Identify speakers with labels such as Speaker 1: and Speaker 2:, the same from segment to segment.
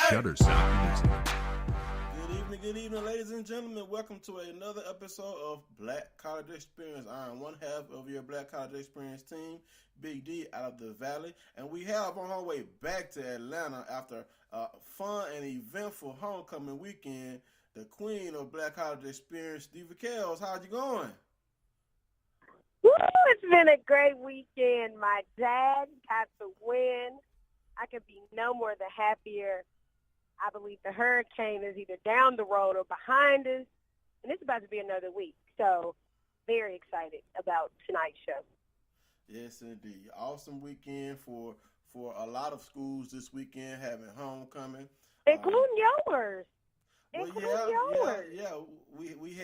Speaker 1: Shutterstock Music.
Speaker 2: Good evening, ladies and gentlemen. Welcome to another episode of Black College Experience. I am one half of your Black College Experience team, Big D, out of the Valley. And we have on our way back to Atlanta after a fun and eventful homecoming weekend, the queen of Black College Experience, Diva Kells. How's you going?
Speaker 3: Woo, it's been a great weekend. My dad got the win. I could be no more than happier. I believe the hurricane is either down the road or behind us, and it's about to be another week. So very excited about tonight's show.
Speaker 2: Yes, indeed. Awesome weekend for a lot of schools this weekend having homecoming.
Speaker 3: Including yours.
Speaker 2: Well,
Speaker 3: yours.
Speaker 2: Yeah. We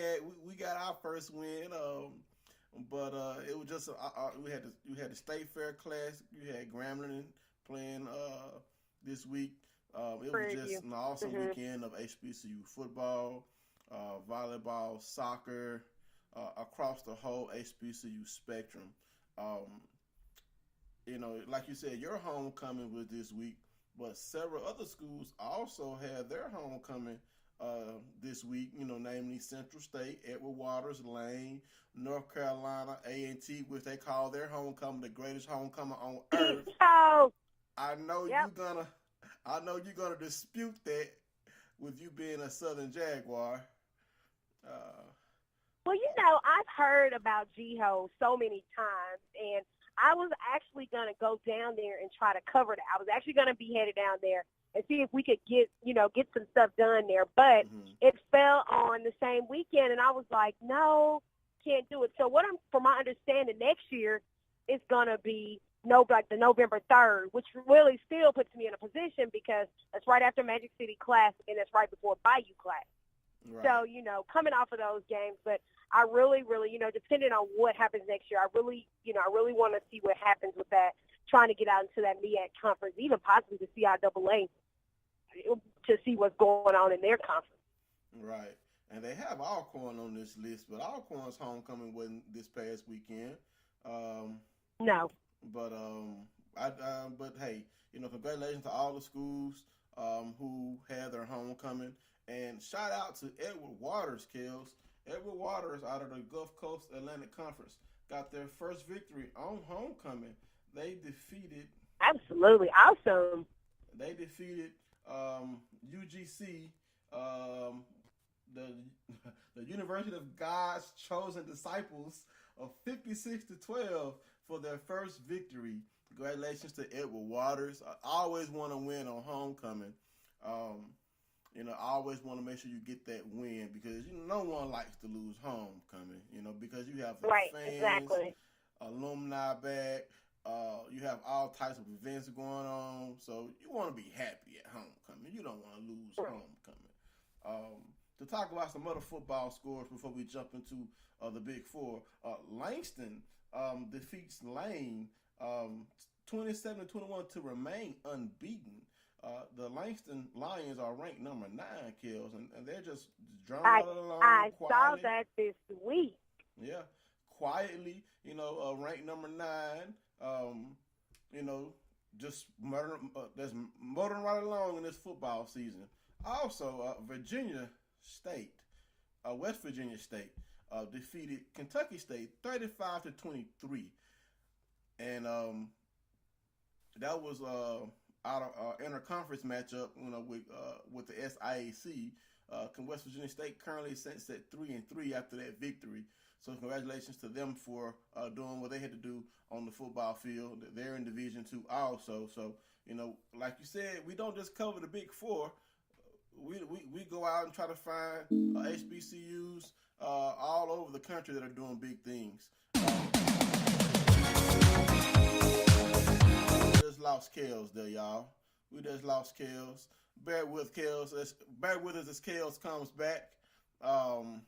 Speaker 2: got our first win. But it was just we had the State Fair Classic. You had Grambling playing this week. It was just an awesome weekend of HBCU football, volleyball, soccer, across the whole HBCU spectrum. Like you said, your homecoming was this week, but several other schools also had their homecoming this week, namely Central State, Edward Waters, Lane, North Carolina, A&T, which they call their homecoming the greatest homecoming on earth.
Speaker 3: Oh.
Speaker 2: I know you're gonna dispute that with you being a Southern Jaguar.
Speaker 3: Well, I've heard about G-Ho so many times, and I was actually gonna go down there and try to cover that. I was actually gonna be headed down there and see if we could get some stuff done there. But it fell on the same weekend, and I was like, no, can't do it. So from my understanding, next year it's gonna be the November 3rd, which really still puts me in a position because that's right after Magic City Classic and that's right before Bayou Classic. Right. So, coming off of those games, but I really, really, depending on what happens next year, I really want to see what happens with that, trying to get out into that MEAC conference, even possibly the CIAA, to see what's going on in their conference.
Speaker 2: Right. And they have Alcorn on this list, but Alcorn's homecoming wasn't this past weekend.
Speaker 3: No.
Speaker 2: But hey, congratulations to all the schools who had their homecoming, and shout out to Edward Waters, Kells. Edward Waters out of the Gulf Coast Atlantic Conference got their first victory on homecoming. They defeated
Speaker 3: absolutely awesome.
Speaker 2: They defeated UGC, the University of God's Chosen Disciples, of 56-12 for their first victory. Congratulations to Edward Waters. I always want to win on homecoming. I always want to make sure you get that win because no one likes to lose homecoming. Because you have the fans,
Speaker 3: exactly.
Speaker 2: Alumni back. You have all types of events going on, so you want to be happy at homecoming. You don't want to lose homecoming. To talk about some other football scores before we jump into the Big Four, Langston defeats Lane 27-21 to remain unbeaten. The Langston Lions are ranked number 9, Kells, and they're just drumming along.
Speaker 3: I
Speaker 2: quietly.
Speaker 3: saw that this week.
Speaker 2: Yeah, quietly, ranked number 9. Just there's motoring right along in this football season. Also, West Virginia State defeated Kentucky State 35-23, and that was out of interconference matchup, with the SIAC. West Virginia State currently sits at 3-3 after that victory. So congratulations to them for doing what they had to do on the football field. They're in Division II also. So like you said, we don't just cover the Big Four. We go out and try to find HBCUs all over the country that are doing big things. We just lost Kells there, y'all. We just lost Kells. Bear with Kells. Bear with us as Kells comes back. Wow.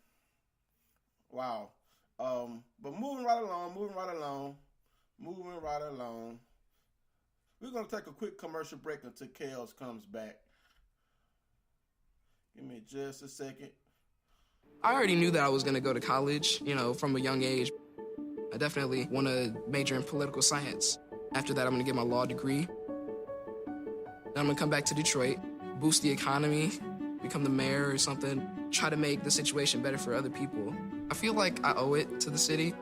Speaker 2: But moving right along. We're going to take a quick commercial break until Kells comes back. Give me just a second.
Speaker 4: I already knew that I was going to go to college, from a young age. I definitely want to major in political science. After that, I'm going to get my law degree. Then I'm going to come back to Detroit, boost the economy, become the mayor or something, try to make the situation better for other people. I feel like I owe it to the city.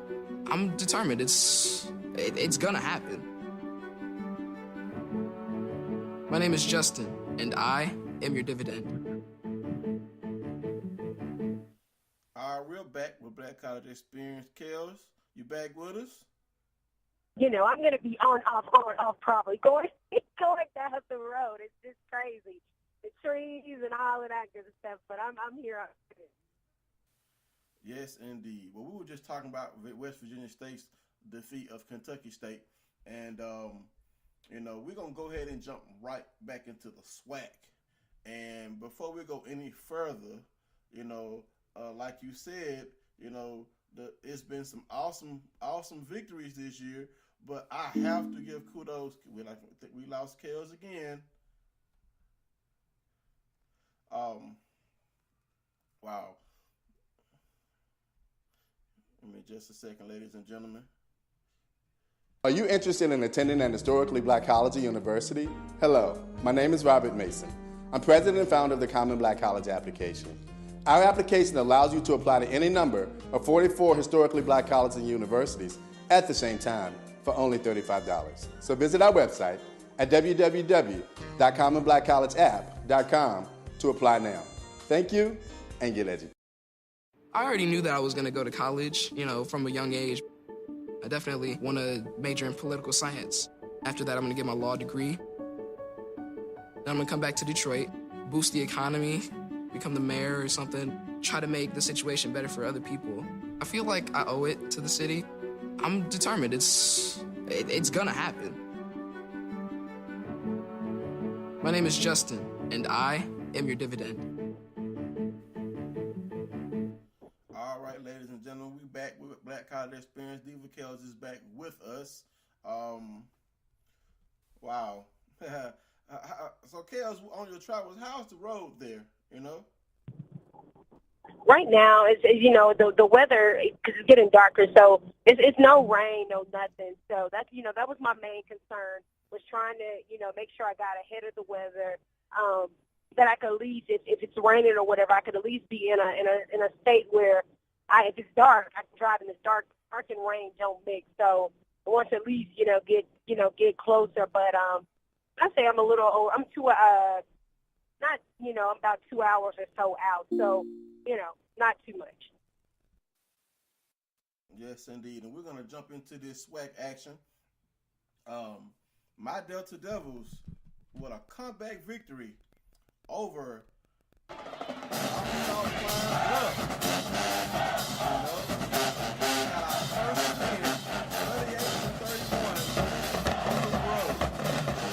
Speaker 4: I'm determined. It's gonna happen. My name is Justin, and I am your dividend.
Speaker 2: All right, we're back with Black College Experience. Kels, you back with us?
Speaker 3: I'm going to be on, off, probably going down the road. It's just crazy. The trees and all of that good stuff, but I'm here.
Speaker 2: Yes, indeed. Well, we were just talking about West Virginia State's defeat of Kentucky State, and we're gonna go ahead and jump right back into the SWAC. And before we go any further, like you said, it's been some awesome victories this year. But I have to give kudos. We lost Kels again. Wow. Give me just a second, ladies and gentlemen.
Speaker 1: Are you interested in attending an historically black college or university? Hello, my name is Robert Mason. I'm president and founder of the Common Black College application. Our application allows you to apply to any number of 44 historically black colleges and universities at the same time for only $35. So visit our website at www.commonblackcollegeapp.com to apply now. Thank you, and get educated.
Speaker 4: I already knew that I was gonna go to college, from a young age. I definitely want to major in political science. After that, I'm gonna get my law degree. Then I'm gonna come back to Detroit, boost the economy, become the mayor or something, try to make the situation better for other people. I feel like I owe it to the city. I'm determined. It's gonna happen. My name is Justin, and I am your dividend.
Speaker 2: All right, ladies and gentlemen, we back with Black College Experience. Diva Kels is back with us. Wow. So, Kels, on your travels, how's the road there?
Speaker 3: Right now, it's the weather, because it's getting darker, so it's no rain, no nothing. So that's that was my main concern, was trying to make sure I got ahead of the weather, that I could at least, if it's raining or whatever, I could at least be in a state where if it's dark, I can drive in this dark and rain don't mix. So I want to at least get closer. But I say I'm a little old. I'm I'm about 2 hours or so out. So not too much.
Speaker 2: Yes, indeed. And we're going to jump into this SWAC action. My Delta Devils with a comeback victory over Arkansas Flying got our first win, 38-31 on the road.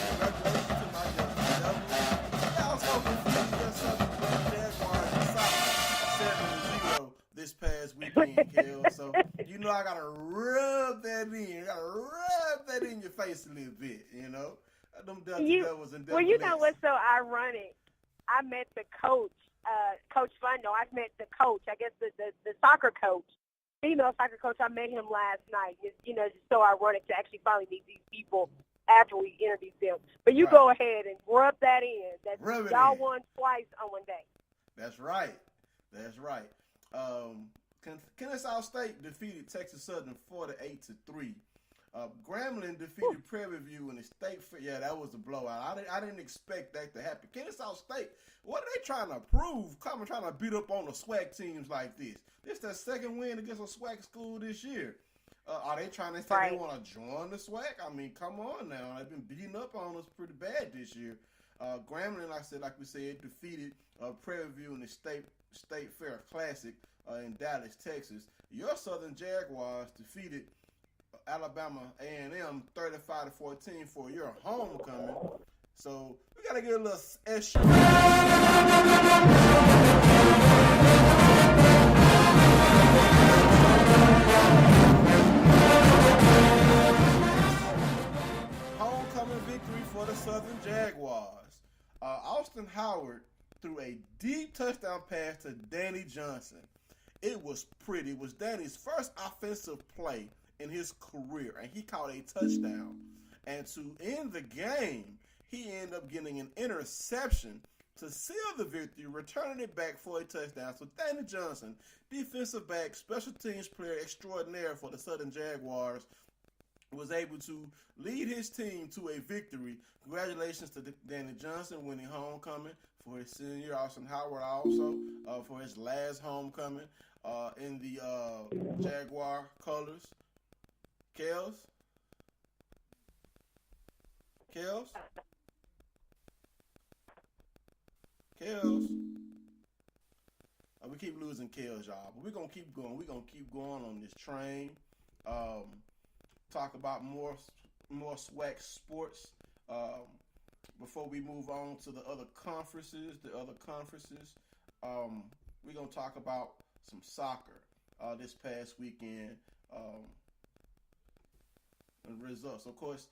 Speaker 2: Congratulations to my Delta Devils. I also defeated your Southern Jaguars in South 7-0 this past weekend, Kel. So I gotta rub that in. I gotta rub that in your face a little bit, Them Delta Devils and Devil
Speaker 3: Well, what's so ironic? I met the coach, Coach Fundo. I met the coach, I guess the soccer coach, female soccer coach. I met him last night. It's just so ironic to actually finally meet these people after we interviewed them. But you go ahead and rub that in. Y'all won twice on one day.
Speaker 2: That's right. Kennesaw State defeated Texas Southern 48-3. Grambling defeated Prairie View in the state fair. Yeah, that was a blowout. I didn't expect that to happen. Kennesaw State, what are they trying to prove? Trying to beat up on the SWAC teams like this. This is their second win against a SWAC school this year. Are they trying to say they want to join the SWAC? I mean, come on now. They've been beating up on us pretty bad this year. Grambling, like we said, defeated Prairie View in the state fair classic in Dallas, Texas. Your Southern Jaguars defeated Alabama A&M 35-14 for your homecoming. So we gotta get a little extra. Homecoming victory for the Southern Jaguars. Austin Howard threw a deep touchdown pass to Danny Johnson. It was pretty. It was Danny's first offensive play in his career, and he caught a touchdown. And to end the game, he ended up getting an interception to seal the victory, returning it back for a touchdown. So Danny Johnson, defensive back, special teams player extraordinaire for the Southern Jaguars, was able to lead his team to a victory. Congratulations to Danny Johnson winning homecoming for his senior. Austin Howard also for his last homecoming in the Jaguar colors. Kels? We keep losing Kels, y'all. But we're going to keep going. We're going to keep going on this train. Talk about more SWAC sports before we move on to the other conferences. We're going to talk about some soccer this past weekend and results. Of course,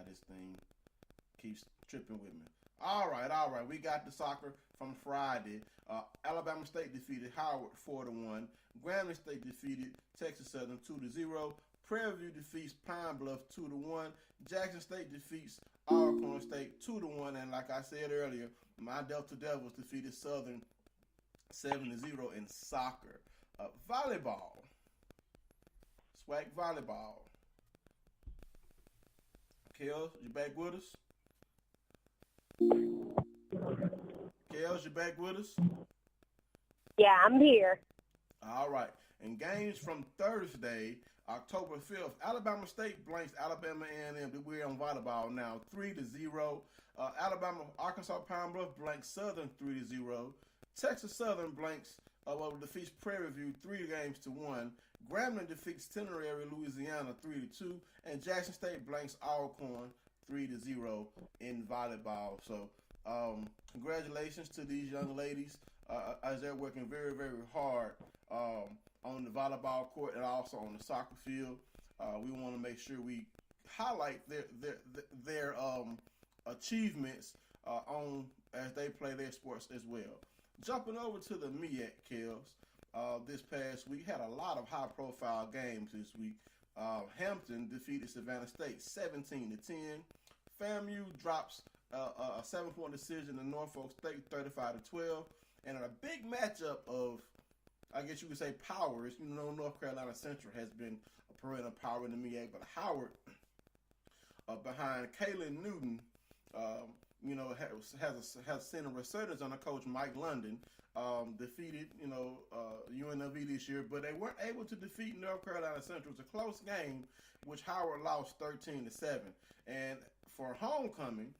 Speaker 2: this thing keeps tripping with me. All right. We got the soccer from Friday. Alabama State defeated Howard 4-1. Grambling State defeated Texas Southern 2-0. Prairie View defeats Pine Bluff 2-1. Jackson State defeats Alcorn State 2-1. And like I said earlier, my Delta Devils defeated Southern 7-0 in soccer. Volleyball. SWAC volleyball. Kels, you back with us? Kels, you back with us?
Speaker 3: Yeah, I'm here.
Speaker 2: All right. And games from Thursday, October 5th, Alabama State blanks Alabama A&M. We're on volleyball now, 3-0. Arkansas Pine Bluff blanks Southern 3-0. Texas Southern blanks defeats Prairie View 3-1. Grambling defeats Tenerife, Louisiana 3-2, and Jackson State blanks Alcorn 3-0 in volleyball. So, congratulations to these young ladies as they're working very, very hard on the volleyball court and also on the soccer field. We want to make sure we highlight their achievements as they play their sports as well. Jumping over to the MEAC, Kels, this past week had a lot of high-profile games this week. Hampton defeated Savannah State 17-10. FAMU drops a 7-point decision in Norfolk State 35-12. And in a big matchup of, I guess you could say, powers, North Carolina Central has been a perennial power in the MEAC, but Howard, behind Kaylin Newton, has seen a resurgence under Coach Mike London, defeated, UNLV this year, but they weren't able to defeat North Carolina Central. It was a close game, which Howard lost 13-7. And for homecoming,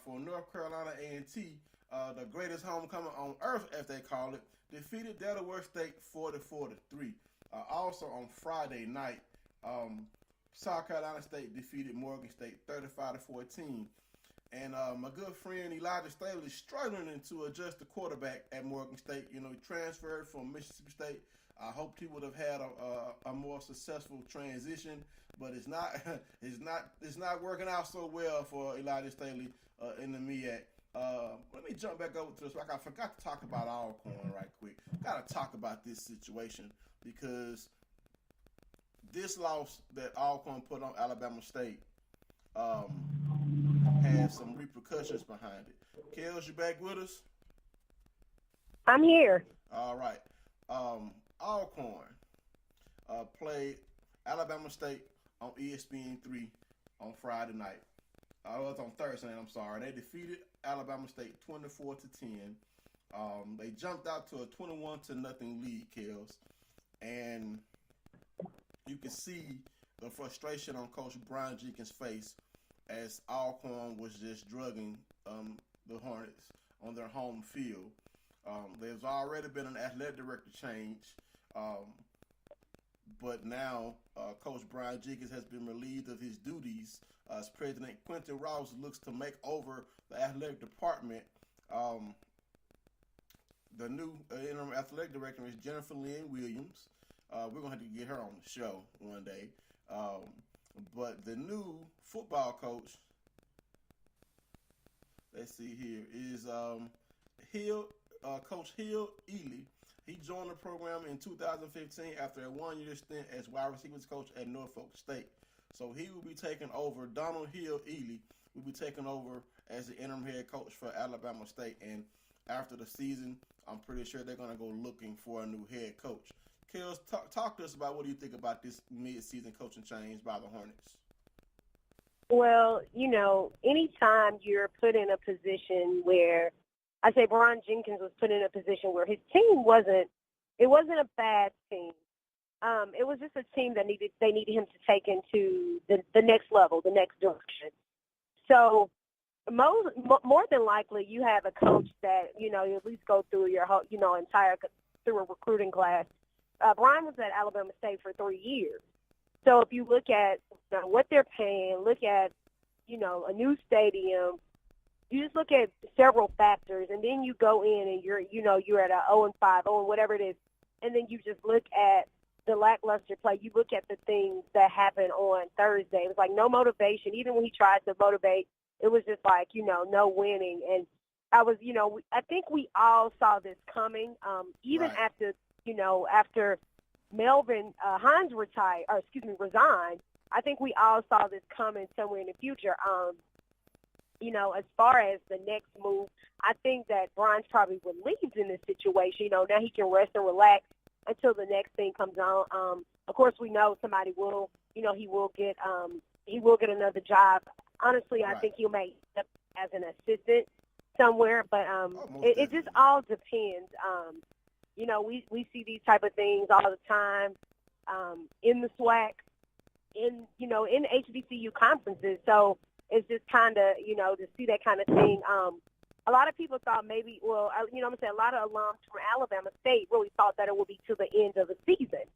Speaker 2: for North Carolina A&T, the greatest homecoming on earth, as they call it, defeated Delaware State 44-3. Also on Friday night, South Carolina State defeated Morgan State 35-14. And my good friend Elijah Staley is struggling to adjust the quarterback at Morgan State. He transferred from Mississippi State. I hoped he would have had a more successful transition, but it's not working out so well for Elijah Staley in the MEAC. Let me jump back over to this. I forgot to talk about Alcorn right quick. Got to talk about this situation because this loss that Alcorn put on Alabama State has some repercussions behind it. Kels, you back with us?
Speaker 3: I'm here.
Speaker 2: All right. Alcorn played Alabama State on ESPN3 on Friday night. It was on Thursday night, I'm sorry. They defeated Alabama State 24-10. They jumped out to a 21-0 lead, Kels. And you can see the frustration on Coach Brian Jenkins' face as Alcorn was just drugging the Hornets on their home field. There's already been an athletic director change, but now Coach Brian Jenkins has been relieved of his duties as President Quentin Ross looks to make over the athletic department. The new interim athletic director is Jennifer Lynn Williams. We're going to have to get her on the show one day. But the new football coach, let's see here, is Coach Hill Ely. He joined the program in 2015 after a one-year stint as wide receivers coach at Norfolk State. So he will be taking over. Donald Hill Ely will be taking over as the interim head coach for Alabama State. And after the season, I'm pretty sure they're going to go looking for a new head coach. Kels, talk to us about what do you think about this mid-season coaching change by the Hornets?
Speaker 3: Well, anytime you're put in a position where, I say Brian Jenkins was put in a position where his team wasn't a bad team. It was just a team that they needed him to take into the next level, the next direction. So more than likely, you have a coach that, you at least go through your whole, through a recruiting class. Brian was at Alabama State for 3 years. So if you look at what they're paying, look at, a new stadium, you just look at several factors, and then you go in and you're at a 0-5, 0 whatever it is, and then you just look at the lackluster play. You look at the things that happened on Thursday. It was like no motivation. Even when he tried to motivate, it was just like, no winning. And I think we all saw this coming, even
Speaker 2: right.
Speaker 3: after Melvin Hines resigned. I think we all saw this coming somewhere in the future. As far as the next move, I think that Brian's probably relieved in this situation. Now he can rest and relax until the next thing comes on. Of course, we know somebody will, he will get another job. Honestly, I think he'll make up as an assistant somewhere, but it just all depends. We see these type of things all the time in the SWAC, in HBCU conferences. So it's just kind of, to see that kind of thing. A lot of people thought maybe, a lot of alums from Alabama State really thought that it would be to the end of the season.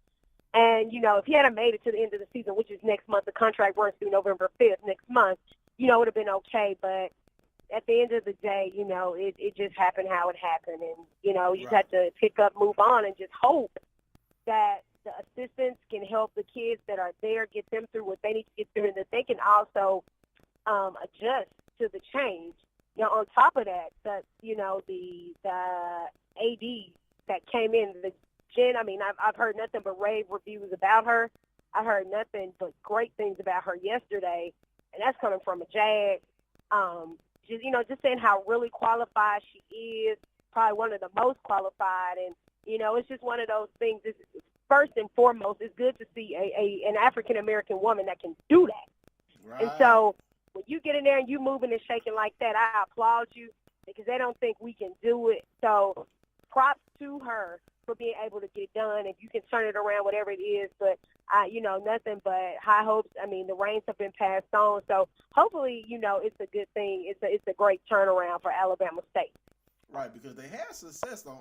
Speaker 3: And, if he hadn't made it to the end of the season, which is next month, the contract runs through November 5th next month, it would have been okay. But at the end of the day, it just happened how it happened. And, you just have to pick up, move on, and just hope that the assistants can help the kids that are there, get them through what they need to get through, and that they can also adjust to the change. On top of that, the AD that came in, Jen, I've heard nothing but rave reviews about her. I heard nothing but great things about her yesterday, and that's coming from a Jag. Just saying how really qualified she is, probably one of the most qualified, and, it's just one of those things. First and foremost, it's good to see an African-American woman that can do that.
Speaker 2: Right.
Speaker 3: And so when you get in there and you moving and shaking like that, I applaud you because they don't think we can do it. So props to her for being able to get it done. If you can turn it around, whatever it is, but nothing but high hopes. The reins have been passed on, so hopefully, it's a good thing. It's a great turnaround for Alabama State.
Speaker 2: Right, because they had success on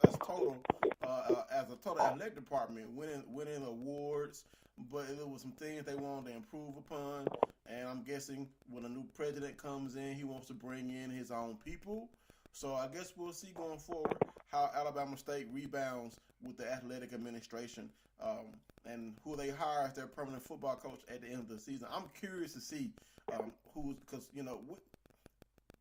Speaker 2: as a total athletic department, winning awards, but there was some things they wanted to improve upon. And I'm guessing when a new president comes in, he wants to bring in his own people. So I guess we'll see going forward how Alabama State rebounds with the athletic administration and who they hire as their permanent football coach at the end of the season. I'm curious to see because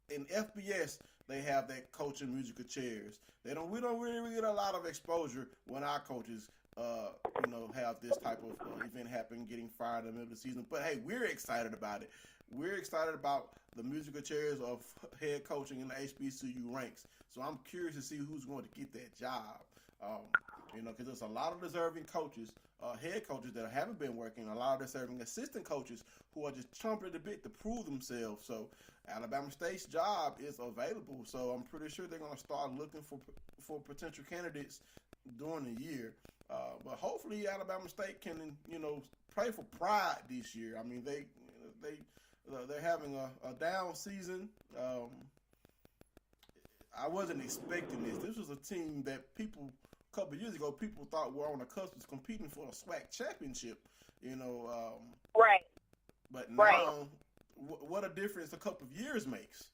Speaker 2: in FBS they have that coaching musical chairs. We don't really get a lot of exposure when our coaches have this type of event happen, getting fired in the middle of the season. But hey, we're excited about it. We're excited about the musical chairs of head coaching in the HBCU ranks. So I'm curious to see who's going to get that job. Because there's a lot of deserving coaches, head coaches that haven't been working, a lot of deserving assistant coaches who are just chomping at the bit to prove themselves. So Alabama State's job is available. So I'm pretty sure they're going to start looking for potential candidates during the year. But hopefully Alabama State can, play for pride this year. They're having a down season. I wasn't expecting this. This was a team that a couple of years ago, people thought were on the cusp of competing for a SWAC championship.
Speaker 3: Right.
Speaker 2: But now, what a difference a couple of years makes.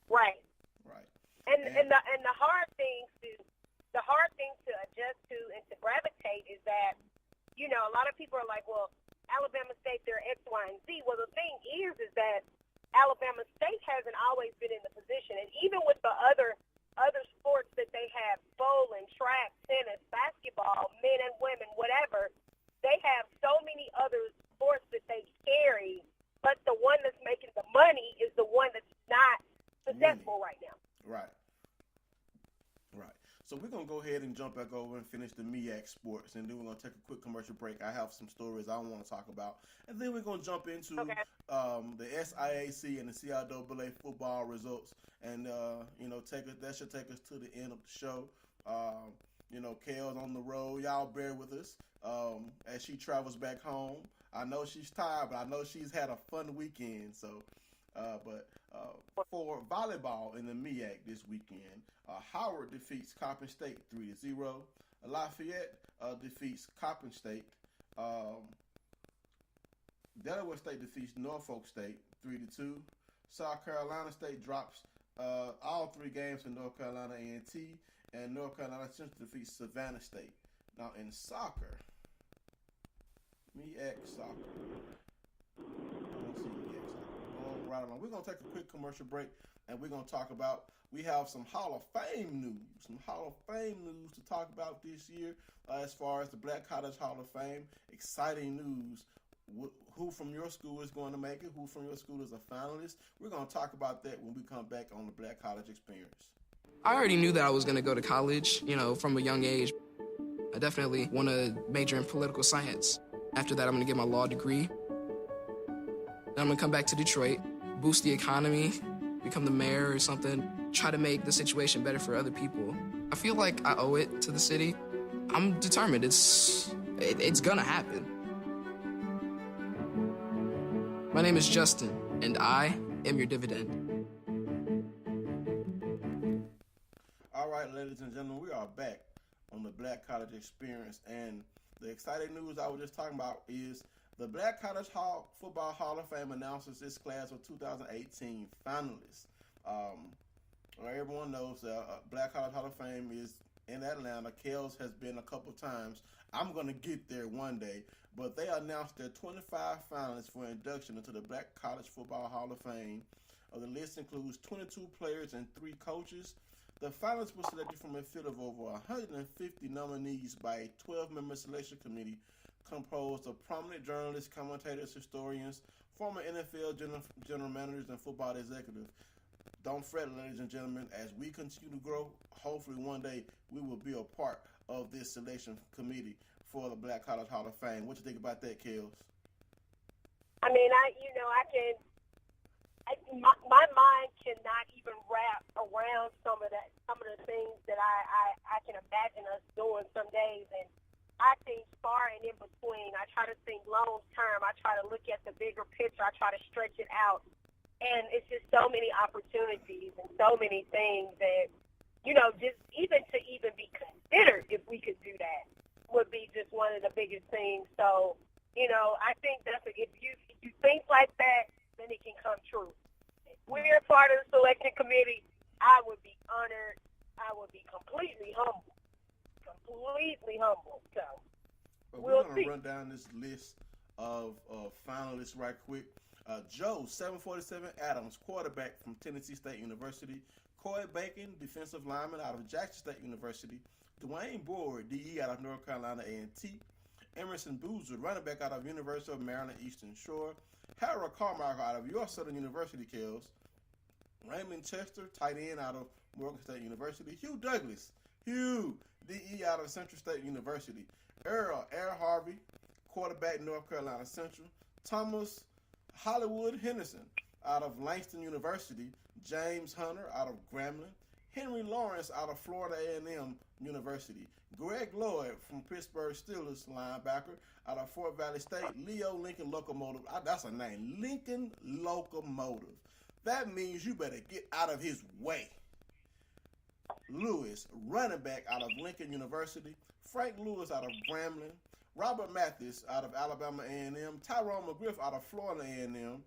Speaker 3: Right.
Speaker 2: Right.
Speaker 3: And the hard thing to adjust to and to gravitate is that, a lot of people are like, well, Alabama State, they're X, Y, and Z. Well, the thing is that Alabama State hasn't always been in the position, and even with the other sports that they have, bowling, track, tennis, basketball, men and women, whatever, they have so many other sports that they carry, but the one that's making the money is
Speaker 2: and finish the MEAC sports, and then we're going to take a quick commercial break. I have some stories I want to talk about, and then we're going to jump into the SIAC and the CIAA football results, and that should take us to the end of the show. Kale's on the road. Y'all bear with us as she travels back home. I know she's tired, but I know she's had a fun weekend. So, for volleyball in the MEAC this weekend, Howard defeats Coppin State 3-0. Lafayette defeats Coppin State. Delaware State defeats Norfolk State 3-2. South Carolina State drops all three games to North Carolina A&T, and North Carolina Central defeats Savannah State. Now in soccer, MEAC soccer. I don't see MEAC soccer. Going right along. We're gonna take a quick commercial break, and we're gonna talk about. We have some Hall of Fame news. Some Hall of Fame news to talk about this year, as far as the Black College Hall of Fame. Exciting news. Who from your school is going to make it? Who from your school is a finalist? We're going to talk about that when we come back on the Black College Experience.
Speaker 4: I already knew that I was going to go to college, from a young age. I definitely want to major in political science. After that, I'm going to get my law degree. Then I'm going to come back to Detroit, boost the economy, become the mayor or something, try to make the situation better for other people. I feel like I owe it to the city. I'm determined. It's going to happen. My name is Justin, and I am your dividend.
Speaker 2: All right, ladies and gentlemen, we are back on the Black College Experience, and the exciting news I was just talking about is the Black College Football Hall of Fame announces its class of 2018 finalists. Everyone knows that Black College Hall of Fame is in Atlanta. Kels has been a couple times. I'm going to get there one day. But they announced their 25 finalists for induction into the Black College Football Hall of Fame. The list includes 22 players and 3 coaches. The finalists were selected from a field of over 150 nominees by a 12-member selection committee composed of prominent journalists, commentators, historians, former NFL general managers, and football executives. Don't fret, ladies and gentlemen, as we continue to grow, hopefully one day we will be a part of this selection committee for the Black College Hall of Fame. What you think about that, Kels?
Speaker 3: I mean, my mind cannot even wrap around some of the things that I can imagine us doing some days. And I think far and in between. I try to think long term. I try to look at the bigger picture. I try to stretch it out. And it's just so many opportunities and so many things that, just even to even be considered, if we could do that, would be just one of the biggest things. So, I think if you think like that, then it can come true. If we're part of the selection committee, I would be honored. I would be completely humble. So,
Speaker 2: we're going to run down this list of finalists right quick. Joe 747 Adams, quarterback from Tennessee State University. Coy Bacon, defensive lineman out of Jackson State University. Dwayne Board, DE out of North Carolina A&T. Emerson Boozer, running back out of University of Maryland Eastern Shore. Harold Carmichael out of York Southern University, Kels. Raymond Chester, tight end out of Morgan State University. Hugh Douglas, DE out of Central State University. Air Harvey, quarterback North Carolina Central. Thomas Hollywood Henderson out of Langston University. James Hunter out of Grambling. Henry Lawrence out of Florida A&M University. Greg Lloyd from Pittsburgh Steelers, linebacker out of Fort Valley State. Leo Lincoln Locomotive. That's a name. Lincoln Locomotive. That means you better get out of his way. Lewis, running back out of Lincoln University. Frank Lewis out of Grambling. Robert Mathis out of Alabama A&M. Tyrone McGriff out of Florida A&M.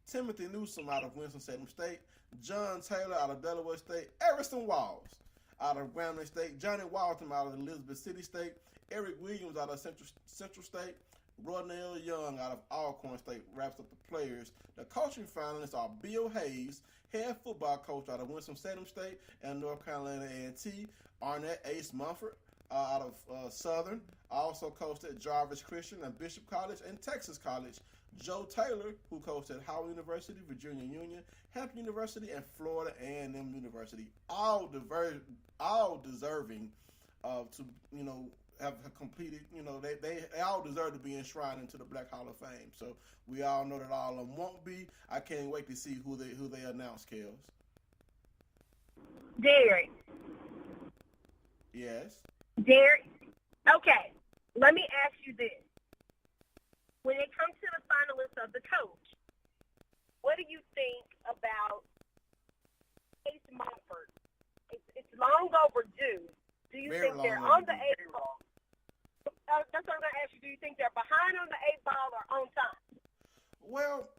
Speaker 2: Timothy Newsom out of Winston-Salem State. John Taylor out of Delaware State. Harrison Walls out of Grambling State. Johnny Walton out of Elizabeth City State. Eric Williams out of Central State. Rodnell Young out of Alcorn State wraps up the players. The coaching finalists are Bill Hayes, head football coach out of Winston-Salem State and North Carolina A&T. Arnett Ace Mumford out of Southern, also coached at Jarvis Christian and Bishop College and Texas College. Joe Taylor, who coached at Howard University, Virginia Union, Hampton University, and Florida A&M University, all deserving to have completed. They all deserve to be enshrined into the Black Hall of Fame. So we all know that all of them won't be. I can't wait to see who they announce, Kels.
Speaker 3: Derek.
Speaker 2: Yes.
Speaker 3: Derek. Okay. Let me ask you this. When it comes to the finalists of the coach, what do you think about Ace Mumford? It's long overdue. Do you think they're on the 8 ball? That's what I'm going to ask you. Do you think they're behind on the 8 ball or on time?
Speaker 2: Well,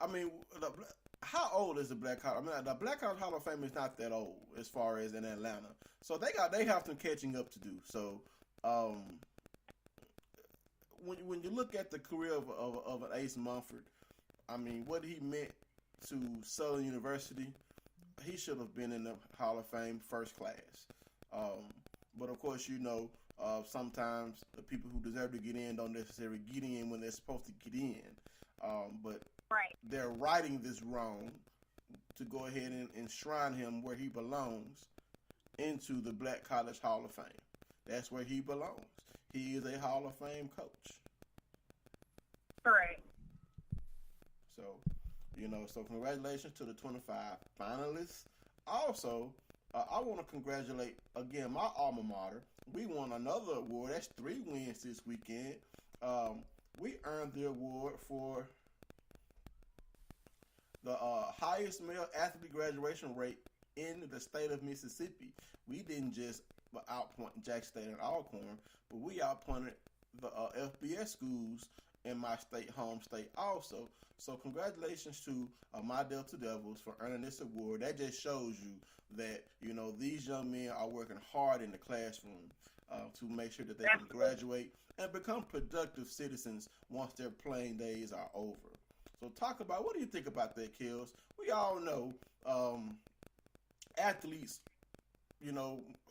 Speaker 2: I mean, how old is the Black Hall? I mean, the Black Hall of Fame is not that old as far as in Atlanta. So they have some catching up to do. So when you look at the career of an Ace Mumford, I mean, what he meant to Southern University, he should have been in the Hall of Fame first class. But of course, sometimes the people who deserve to get in don't necessarily get in when they're supposed to get in. But
Speaker 3: right.
Speaker 2: They're righting this wrong to go ahead and enshrine him where he belongs into the Black College Hall of Fame. That's where he belongs. He is a Hall of Fame coach.
Speaker 3: Correct.
Speaker 2: So congratulations to the 25 finalists. Also, I want to congratulate, again, my alma mater. We won another award. That's 3 wins this weekend. We earned the award for the highest male athlete graduation rate in the state of Mississippi. We didn't just outpoint Jackson State and Alcorn, but we outpointed the FBS schools in my home state also. So congratulations to my Delta Devils for earning this award. That just shows you that, these young men are working hard in the classroom to make sure that they can graduate and become productive citizens once their playing days are over. So what do you think about that, Kills? We all know athletes,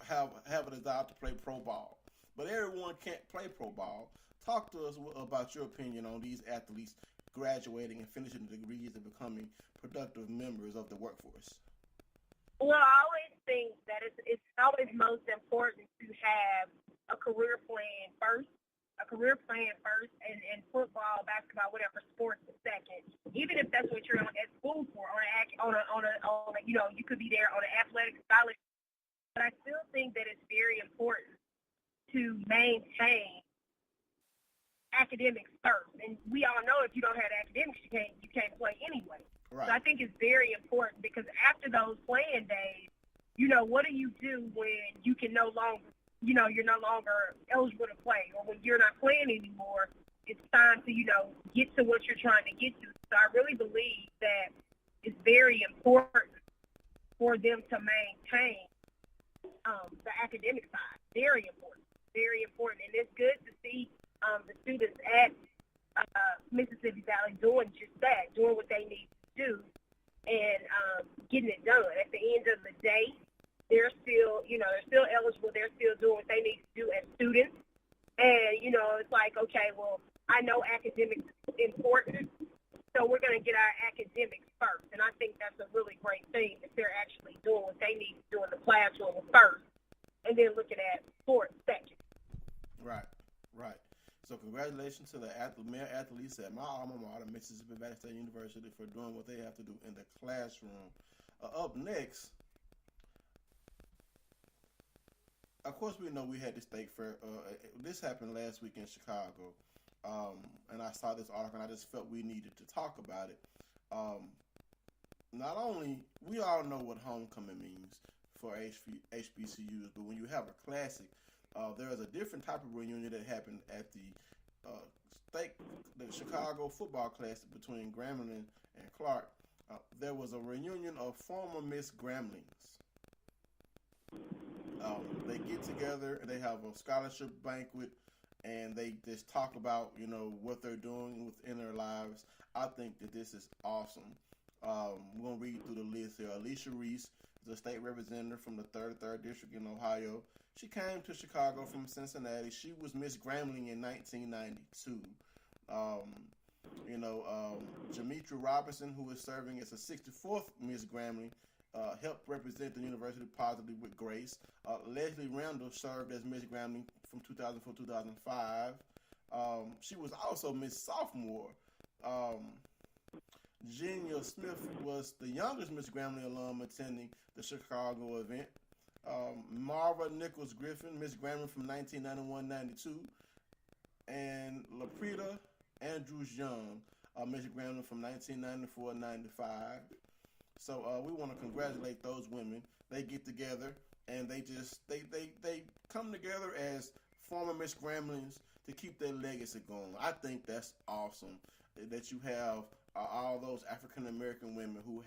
Speaker 2: have a desire to play pro ball, but everyone can't play pro ball. Talk to us about your opinion on these athletes graduating and finishing degrees and becoming productive members of the workforce.
Speaker 3: Well, I always think that it's always most important to have a career plan first, and football, basketball, whatever sports is second. Even if that's what you're at school for, you could be there on an athletic scholarship. But I still think that it's very important to maintain academics first. And we all know if you don't have academics, you can't play anyway.
Speaker 2: Right.
Speaker 3: So I think it's very important because after those playing days, what do you do when you can no longer, you're no longer eligible to play, or when you're not playing anymore? It's time to, get to what you're trying to get to. So I really believe that it's very important for them to maintain the academic side. Very important. Very important. And it's good to see the students at Mississippi Valley doing just that, doing what they need to do and getting it done. At the end of the day, they're still eligible. They're still doing what they need to do as students. And, it's like, okay, well, I know academics is important, so we're going to get our academics first. And I think that's a really great thing if they're actually doing what they need to do in the classroom first and then looking at sports second.
Speaker 2: Right. So congratulations to the male athletes at my alma mater, Mississippi Valley State University, for doing what they have to do in the classroom. Up next, of course, we know we had the state fair. This happened last week in Chicago, and I saw this article, and I just felt we needed to talk about it. Not only, we all know what homecoming means for HBCUs, but when you have a classic, there is a different type of reunion that happened at the Chicago football classic between Grambling and Clark. There was a reunion of former Miss Gramblings. They get together and they have a scholarship banquet, and they just talk about what they're doing within their lives. I think that this is awesome. We're gonna read through the list here. Alicia Reese is a state representative from the 33rd District in Ohio. She came to Chicago from Cincinnati. She was Miss Grambling in 1992. Jametra Robinson, who is serving as a 64th Miss Grambling, helped represent the university positively with grace. Leslie Randall served as Miss Grambling from 2004-2005. She was also Miss Sophomore. Genia Smith was the youngest Miss Grambling alum attending the Chicago event. Marva Nichols Griffin, Miss Grambling from 1991-92. And LaPrita Andrews Young, Miss Grambling from 1994-95. So we want to congratulate those women. They get together and they come together as former Miss Gramblings to keep their legacy going. I think that's awesome that you have all those African American women who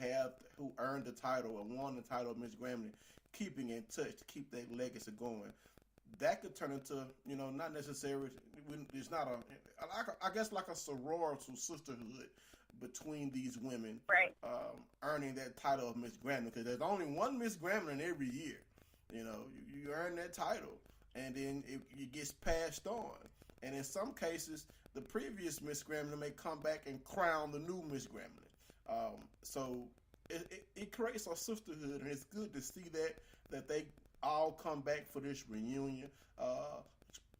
Speaker 2: earned the title or won the title of Miss Grambling, keeping in touch to keep their legacy going. That could turn into, not necessarily, it's not I guess like a sorority sisterhood between these women,
Speaker 3: right?
Speaker 2: Earning that title of Miss Grambling, because there's only one Miss Grambling every year. You earn that title, and then it gets passed on. And in some cases, the previous Miss Grambling may come back and crown the new Miss Grambling. So it creates a sisterhood, and it's good to see that they all come back for this reunion.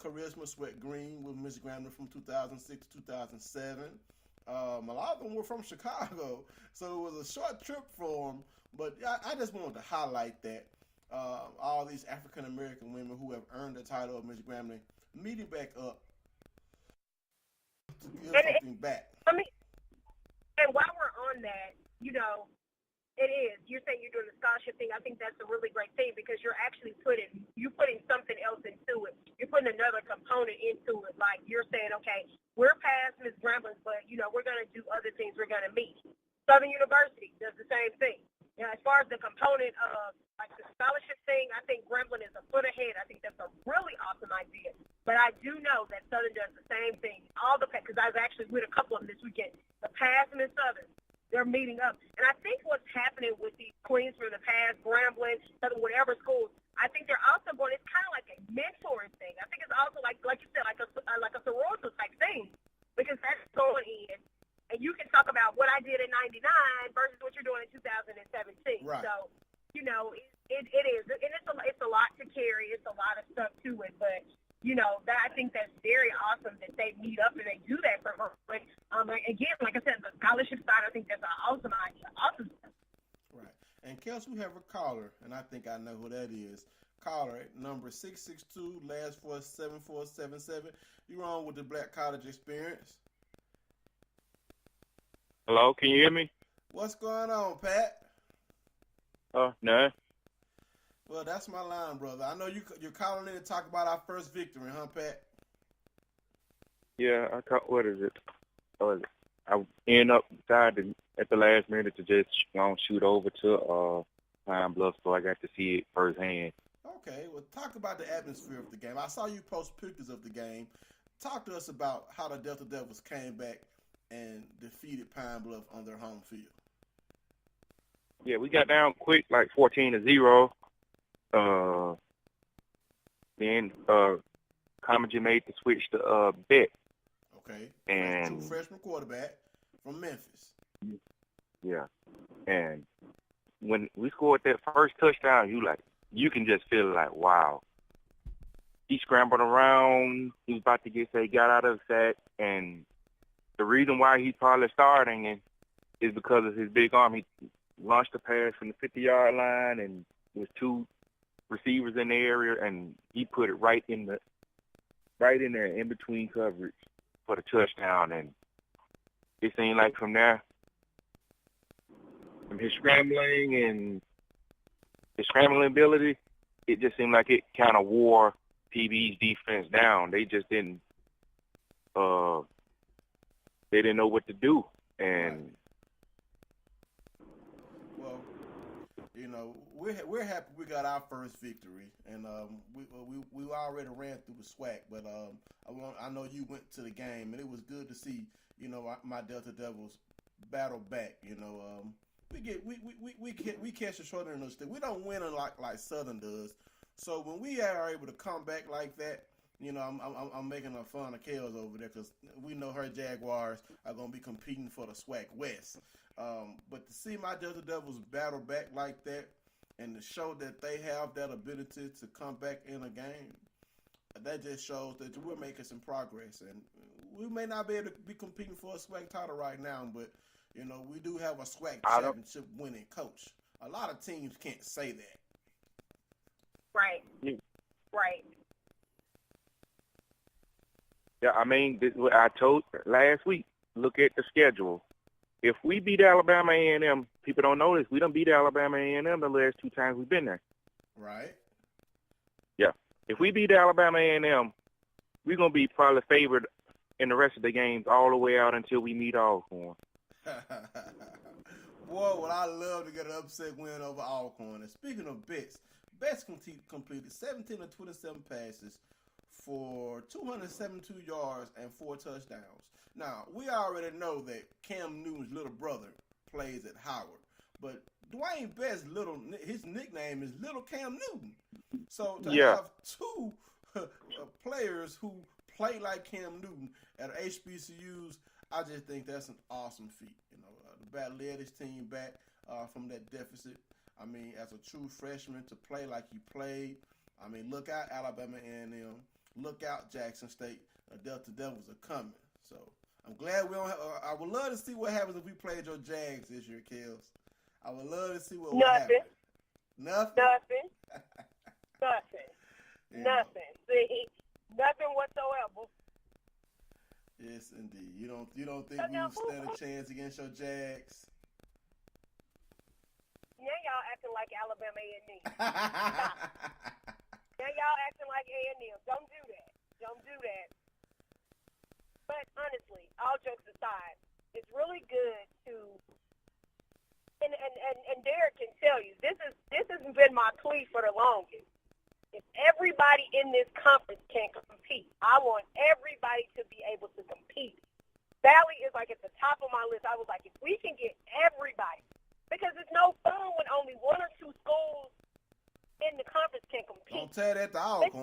Speaker 2: Charisma Sweat Green with Miss Grambling from 2006-2007. A lot of them were from Chicago, so it was a short trip for them. But I just wanted to highlight that all these African American women who have earned the title of Miss Grambling meeting back up to give something back.
Speaker 3: And while we're on that, it is. You're saying you're doing the scholarship thing. I think that's a really great thing because you're actually putting something else into it. You're putting another component into it. Like you're saying, okay, we're past Miss Grambling, but we're going to do other things. We're going to meet. Southern University does the same thing. As far as the component of like the scholarship thing, I think Grambling is a foot ahead. I think that's a really awesome idea. But I do know that Southern does the same thing. Because I was actually with a couple of them this weekend. The past and the Southern. They're meeting up. And I think what's happening with these queens from the past, Grambling, whatever schools, I think they're also going, it's kind of like a mentoring thing. I think it's also like you said, like a sorority type thing. Because that's going in. And you can talk about what I did in 99 versus what you're doing in 2017.
Speaker 2: Right.
Speaker 3: So, it is. And it's a lot to carry. It's a lot of stuff to it. But, I think that's very awesome that they meet up and they do that for her. But, again, like I said, the scholarship side, I think that's an awesome idea. Awesome.
Speaker 2: Right. And, Kels, we have a caller, and I think I know who that is. Caller, number 662, last 47477. You're on with the Black College Experience.
Speaker 5: Hello, can you hear me?
Speaker 2: What's going on, Pat?
Speaker 5: No.
Speaker 2: Well, that's my line, brother. I know you're calling in to talk about our first victory, huh, Pat?
Speaker 5: Yeah, what is it? I end up decided at the last minute to just shoot over to Pine Bluff, so I got to see it firsthand.
Speaker 2: Okay, well, talk about the atmosphere of the game. I saw you post pictures of the game. Talk to us about how the Delta Devils came back and defeated Pine Bluff on their home field.
Speaker 5: Yeah, we got down quick, like 14-0. Then Comedy made the switch to Bet.
Speaker 2: Okay.
Speaker 5: And
Speaker 2: true freshman quarterback from Memphis.
Speaker 5: Yeah. And when we scored that first touchdown, you can just feel like, wow. He scrambled around. He was about to got out of the sack. And the reason why he's probably starting is because of his big arm. He launched a pass from the 50-yard line, and there was two receivers in the area, and he put it right in there in between coverage for the touchdown. And it seemed like from there, from his scrambling ability, it just seemed like it kind of wore PB's defense down. They just didn't know what to do. And
Speaker 2: well, we're happy we got our first victory, and we already ran through the SWAC, but I know you went to the game, and it was good to see my Delta Devils battle back. We catch a short end of the stick. We don't win like Southern does. So when we are able to come back like that, You know, I'm making a fun of Kels over there because we know her Jaguars are going to be competing for the SWAC West. But to see my Delta Devils battle back like that and to show that they have that ability to come back in a game, that just shows that we're making some progress. And we may not be able to be competing for a SWAC title right now, but, you know, we do have a SWAC championship winning coach. A lot of teams can't say that.
Speaker 3: Right.
Speaker 5: Yeah.
Speaker 3: Right.
Speaker 5: Yeah, I mean, this is what I told last week. Look at the schedule. If we beat Alabama A&M, people don't know this. We done beat Alabama A&M the last 2 times we've been there.
Speaker 2: Right.
Speaker 5: Yeah. If we beat Alabama A&M, we're going to be probably favored in the rest of the games all the way out until we meet Alcorn.
Speaker 2: Boy, would I love to get an upset win over Alcorn. And speaking of Betts completed 17 of 27 passes for 272 yards and 4 touchdowns. Now, we already know that Cam Newton's little brother plays at Howard, but Dwayne Betts' his nickname is Little Cam Newton. So to have 2 players who play like Cam Newton at HBCUs, I just think that's an awesome feat. You know, the bat led his team back from that deficit. I mean, as a true freshman to play like he played. I mean, look out Alabama A&M. Look out Jackson State. Delta Devils are coming. So I'm glad we don't have, I would love to see what happens if we played your Jags this year, Kels. I would love to see what would happen. Nothing?
Speaker 3: Nothing. Nothing.
Speaker 2: Yeah.
Speaker 3: Nothing. See, nothing whatsoever.
Speaker 2: Yes, indeed. You don't think we would stand a chance against your Jags?
Speaker 3: Now y'all acting like Alabama A&M. Now y'all acting like A&M. Don't do that. Don't do that. But honestly, all jokes aside, it's really good to and Derek can tell you this has been my plea for the longest. If everybody in this conference can compete, I want everybody to be able to compete. Valley is like at the top of my list. I was like, if we can get everybody, because it's no fun when only 1 or 2 schools in the conference can compete.
Speaker 2: Don't tell that to Alcorn.
Speaker 3: It's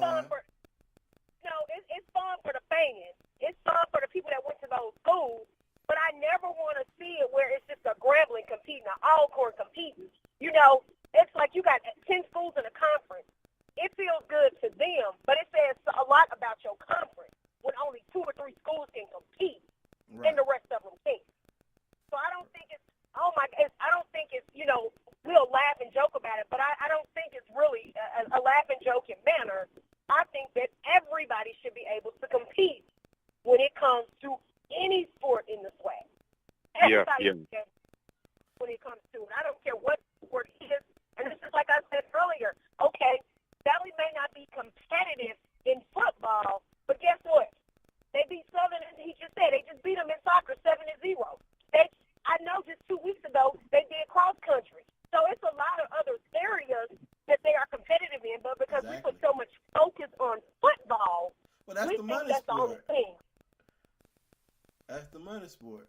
Speaker 3: fun for the fans. It's fun for the people that went to those schools. But I never want to see it where it's just a Grambling competing, an Alcorn competing. You know, it's like you got 10 schools in a conference. It feels good to them, but it says a lot about your conference when only 2 or 3 schools can compete and the rest of them can't. So I don't think I don't think it's, you know, we'll laugh and joke about it, but I don't think it's really a laugh and joking manner. I think that everybody should be able to compete when it comes to any sport in the SWAC. Everybody when it comes to it. I don't care what sport it is. And this is like I said earlier. Okay, Valley may not be competitive in football, but guess what? They beat Southern, as he just said. They just beat them in soccer 7-0. I know just 2 weeks ago they did cross country. So it's a lot of other areas that they are competitive in, but because we put so much focus on football,
Speaker 2: that's
Speaker 3: we
Speaker 2: the
Speaker 3: think
Speaker 2: money
Speaker 3: that's
Speaker 2: sport.
Speaker 3: the only thing.
Speaker 2: That's the money sport.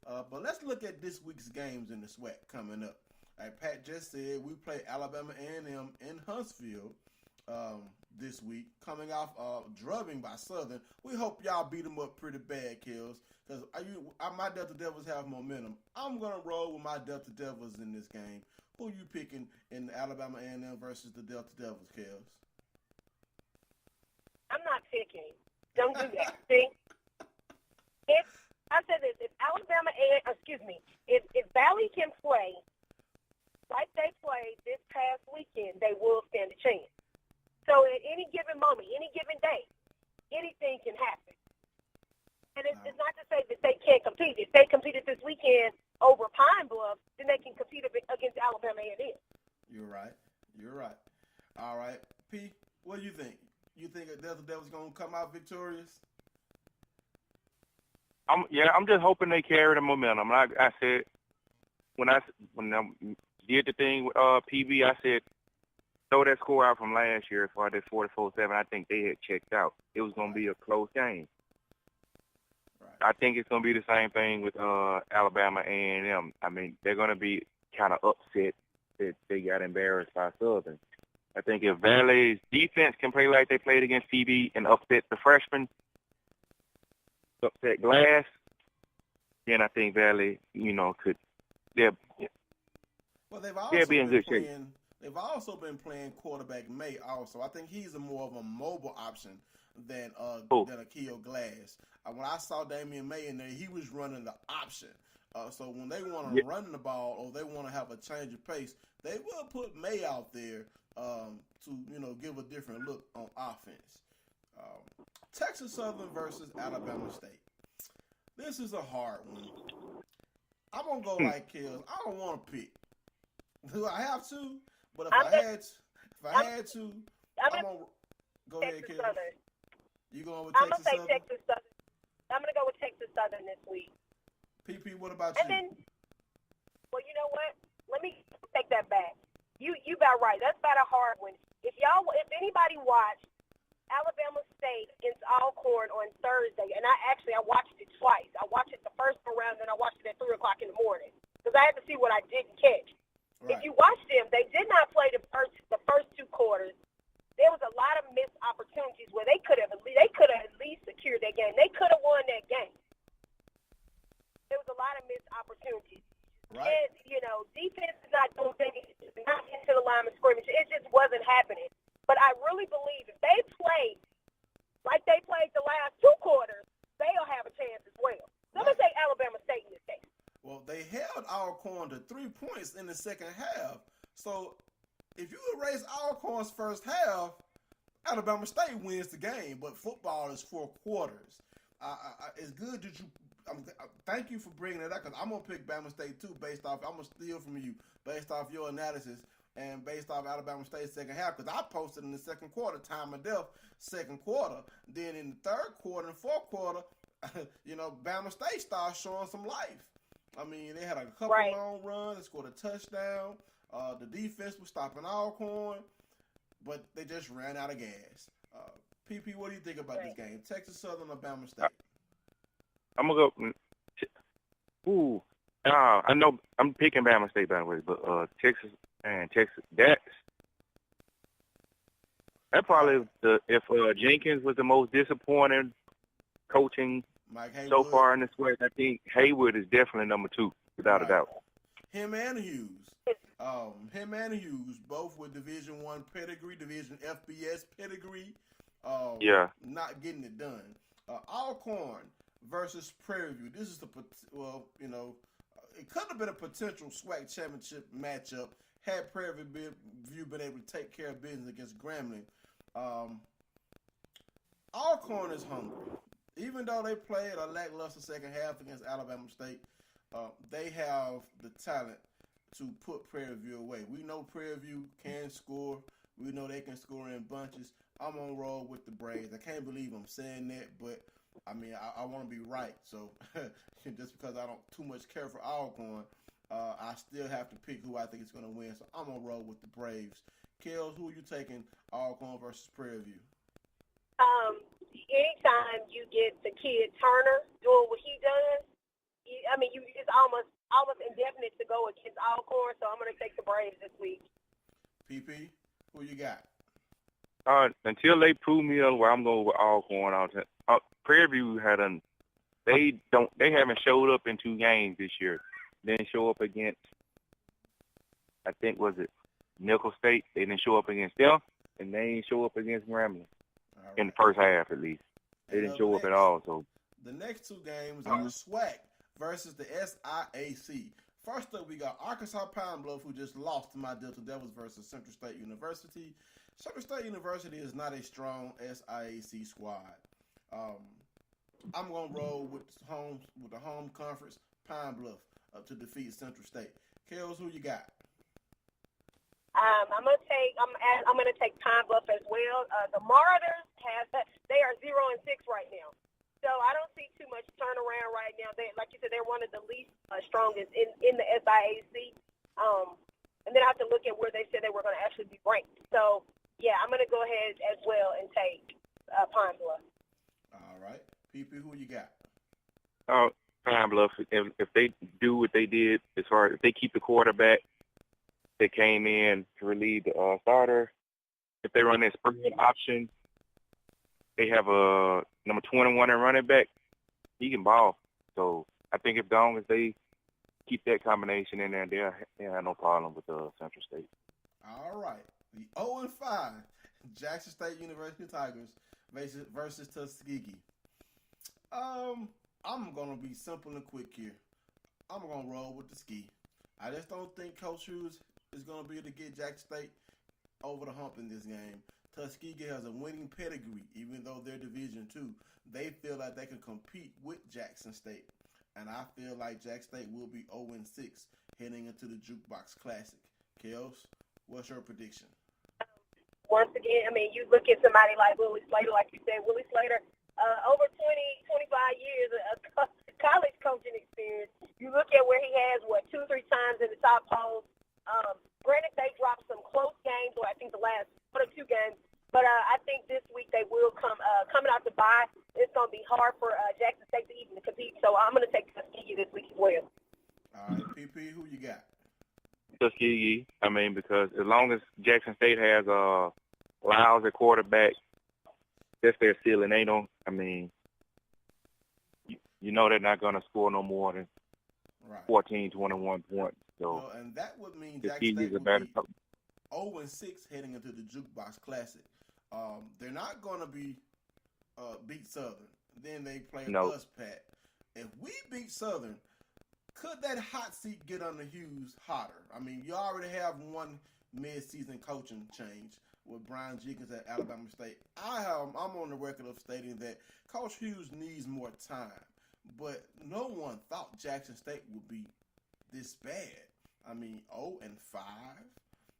Speaker 2: But let's look at this week's games in the SWAC coming up. Like Pat just said, we play Alabama A&M in Huntsville this week, coming off drubbing by Southern. We hope y'all beat them up pretty bad, Kills, because my Delta Devils have momentum. I'm going to roll with my Delta Devils in this game. Who you picking in Alabama A&M versus the Delta Devils, Kills?
Speaker 3: I'm not picking. Don't do that. See? I said this, if Valley can play like they played this past weekend, they will stand a chance. So at any given moment, any given day, anything can happen. And it's not to say that they can't compete. If they competed this weekend over Pine Bluff, then they can compete against Alabama A&M.
Speaker 2: You're right. All right. P, what do you think? You think the Delta Devils going to come out victorious?
Speaker 5: I'm just hoping they carry the momentum. Like I said, when I did the thing with PB, I said, throw that score out from last year as far as 44-7. I think they had checked out. It was going to be a close game. Right. I think it's going to be the same thing with Alabama A&M. I mean, they're going to be kind of upset that they got embarrassed by Southern. I think if Valley's defense can play like they played against TB and upset the freshmen, upset Glass, then I think Valley, they'll be in good shape.
Speaker 2: They've also been playing quarterback May also. I think he's more of a mobile option than Akil Glass. When I saw Damian May in there, he was running the option. So when they want to run the ball or they want to have a change of pace, they will put May out there to give a different look on offense. Texas Southern versus Alabama State. This is a hard one. I'm gonna go like Kills. I don't want to pick. Do I have to? But if I had to, I'm gonna go ahead, Kills. You going with Texas Southern? I'm gonna say Texas Southern.
Speaker 3: I'm gonna go with Texas Southern this week.
Speaker 2: PP, what about
Speaker 3: you? Well, you know what? Let me take that back. You about right. That's about a hard one. If anybody watched Alabama State against Alcorn on Thursday, and I watched it twice. I watched it the first round, and I watched it at 3 o'clock in the morning because I had to see what I didn't catch. Right. If you watch them, they did not play the first 2 quarters. There was a lot of missed opportunities where they could have at least secured that game. They could have won that game. There was a lot of missed opportunities.
Speaker 2: Right.
Speaker 3: And, defense is not doing things, not into the line of scrimmage. It just wasn't happening. But I really believe if they play like they played the last 2 quarters, they'll have a chance as well. So I'm going to say Alabama State in this case.
Speaker 2: Well, they held Alcorn to 3 points in the second half. So if you erase Alcorn's first half, Alabama State wins the game. But football is 4 quarters. It's good that you thank you for bringing it up because I'm going to pick Bama State too I'm going to steal from you based off your analysis and based off Alabama State's second half because I posted in the second quarter, time of death, second quarter. Then in the third quarter and fourth quarter, Bama State started showing some life. I mean, they had a couple long runs. They scored a touchdown. The defense was stopping Alcorn, but they just ran out of gas. PP, what do you think about this game? Texas Southern or Bama State?
Speaker 5: I'm going to go. I know I'm picking Bama State, by the way, but Texas, that probably if Jenkins was the most disappointing coaching so far in this way, I think Haywood is definitely number 2, without a doubt.
Speaker 2: Him and Hughes, both with Division I pedigree, Division FBS pedigree. Not getting it done. Alcorn versus Prairie View. This is it could have been a potential SWAC championship matchup had Prairie View been able to take care of business against Grambling. Alcorn is hungry. Even though they played a lackluster second half against Alabama State, they have the talent to put Prairie View away. We know Prairie View can score. We know they can score in bunches. I'm on roll with the Braves. I can't believe I'm saying that, but I mean, I want to be right. So just because I don't too much care for Alcorn, I still have to pick who I think is going to win. So I'm going to roll with the Braves. Kels, who are you taking, Alcorn versus Prairie View?
Speaker 3: Anytime you get the kid Turner doing what he does, it's almost indefinite to go against Alcorn. So I'm going to take the Braves this week.
Speaker 2: PP, who you got?
Speaker 5: Until they prove me otherwise, I'm going with Alcorn. Prairie View they haven't showed up in 2 games this year. They didn't show up against, I think, was it Nickel State? They didn't show up against them, and they didn't show up against Grambling in the first half, at least. They didn't show up at all. So
Speaker 2: the next 2 games are SWAC versus the SIAC. First up, we got Arkansas Pine Bluff, who just lost to my Delta Devils versus Central State University. Central State University is not a strong SIAC squad. I'm going to roll with the home conference, Pine Bluff, to defeat Central State. Kels, who you got?
Speaker 3: I'm gonna take Pine Bluff as well. The Martyrs they are 0-6 right now, so I don't see too much turnaround right now. Like you said, they're one of the least strongest in the SIAC. And then I have to look at where they said they were going to actually be ranked. So yeah, I'm gonna go ahead as well and take Pine Bluff.
Speaker 2: All right, PP, who you got?
Speaker 5: Pine Bluff. If they do what they did, as far as if they keep the quarterback that came in to relieve the starter, if they run that spread option, they have a number 21 and running back. He can ball. So I think as long as they keep that combination in there, they have no problem with Central State.
Speaker 2: All right. The 0-5 Jackson State University Tigers versus Tuskegee. I'm going to be simple and quick here. I'm going to roll with the ski. I just don't think Coach Hughes is going to be able to get Jackson State over the hump in this game. Tuskegee has a winning pedigree, even though they're Division II. They feel like they can compete with Jackson State. And I feel like Jackson State will be 0-6 heading into the Jukebox Classic. Kels, what's your prediction?
Speaker 3: Once again, I mean, you look at somebody like Willie Slater, like you said, Willie Slater, over 25 years of college coaching experience. You look at where he has, 2-3 times in the top polls. Granted, they dropped some close games, or I think the last 1 or 2 games. But I think this week they will coming out to bye. It's going to be hard for Jackson State to even compete. So I'm going to take Tuskegee this week as well.
Speaker 2: All right, PP, who you got?
Speaker 5: Tuskegee. I mean, because as long as Jackson State has Lyles at quarterback, that's their ceiling. They don't. I mean, you know they're not going to score no more than 14, 21 points. So,
Speaker 2: and that would mean Jackson State would be 0-6 heading into the Jukebox Classic. They're not going to beat Southern. Then they play us, Pat. If we beat Southern, could that hot seat get under Hughes hotter? I mean, you already have one mid-season coaching change with Brian Jenkins at Alabama State. I'm on the record of stating that Coach Hughes needs more time. But no one thought Jackson State would be this bad. I mean, 0-5.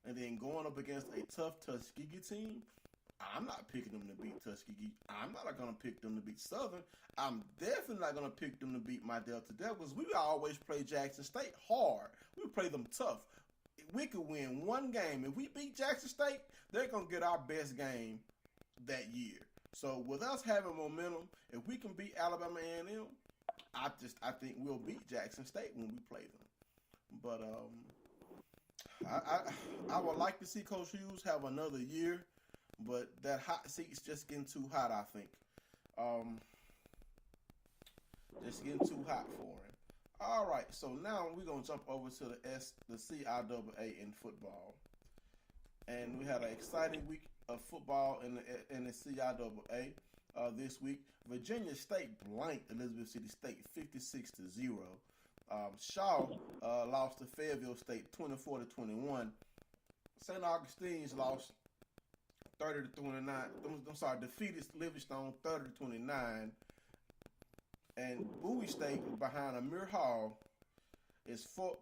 Speaker 2: And then going up against a tough Tuskegee team, I'm not picking them to beat Tuskegee. I'm not going to pick them to beat Southern. I'm definitely not going to pick them to beat my Delta Devils. We always play Jackson State hard. We play them tough. We could win one game. If we beat Jackson State, they're going to get our best game that year. So with us having momentum, if we can beat Alabama A&M, I think we'll beat Jackson State when we play them. But I would like to see Coach Hughes have another year, but that hot seat's just getting too hot, I think. Just getting too hot for him. All right, so now we're going to jump over to the CIAA in football. And we had an exciting week of football in the CIAA this week. Virginia State blanked Elizabeth City State 56-0. Shaw lost to Fayetteville State 24-21. St. Augustine's lost 30-29. Defeated Livingstone 30-29. And Bowie State behind Amir Hall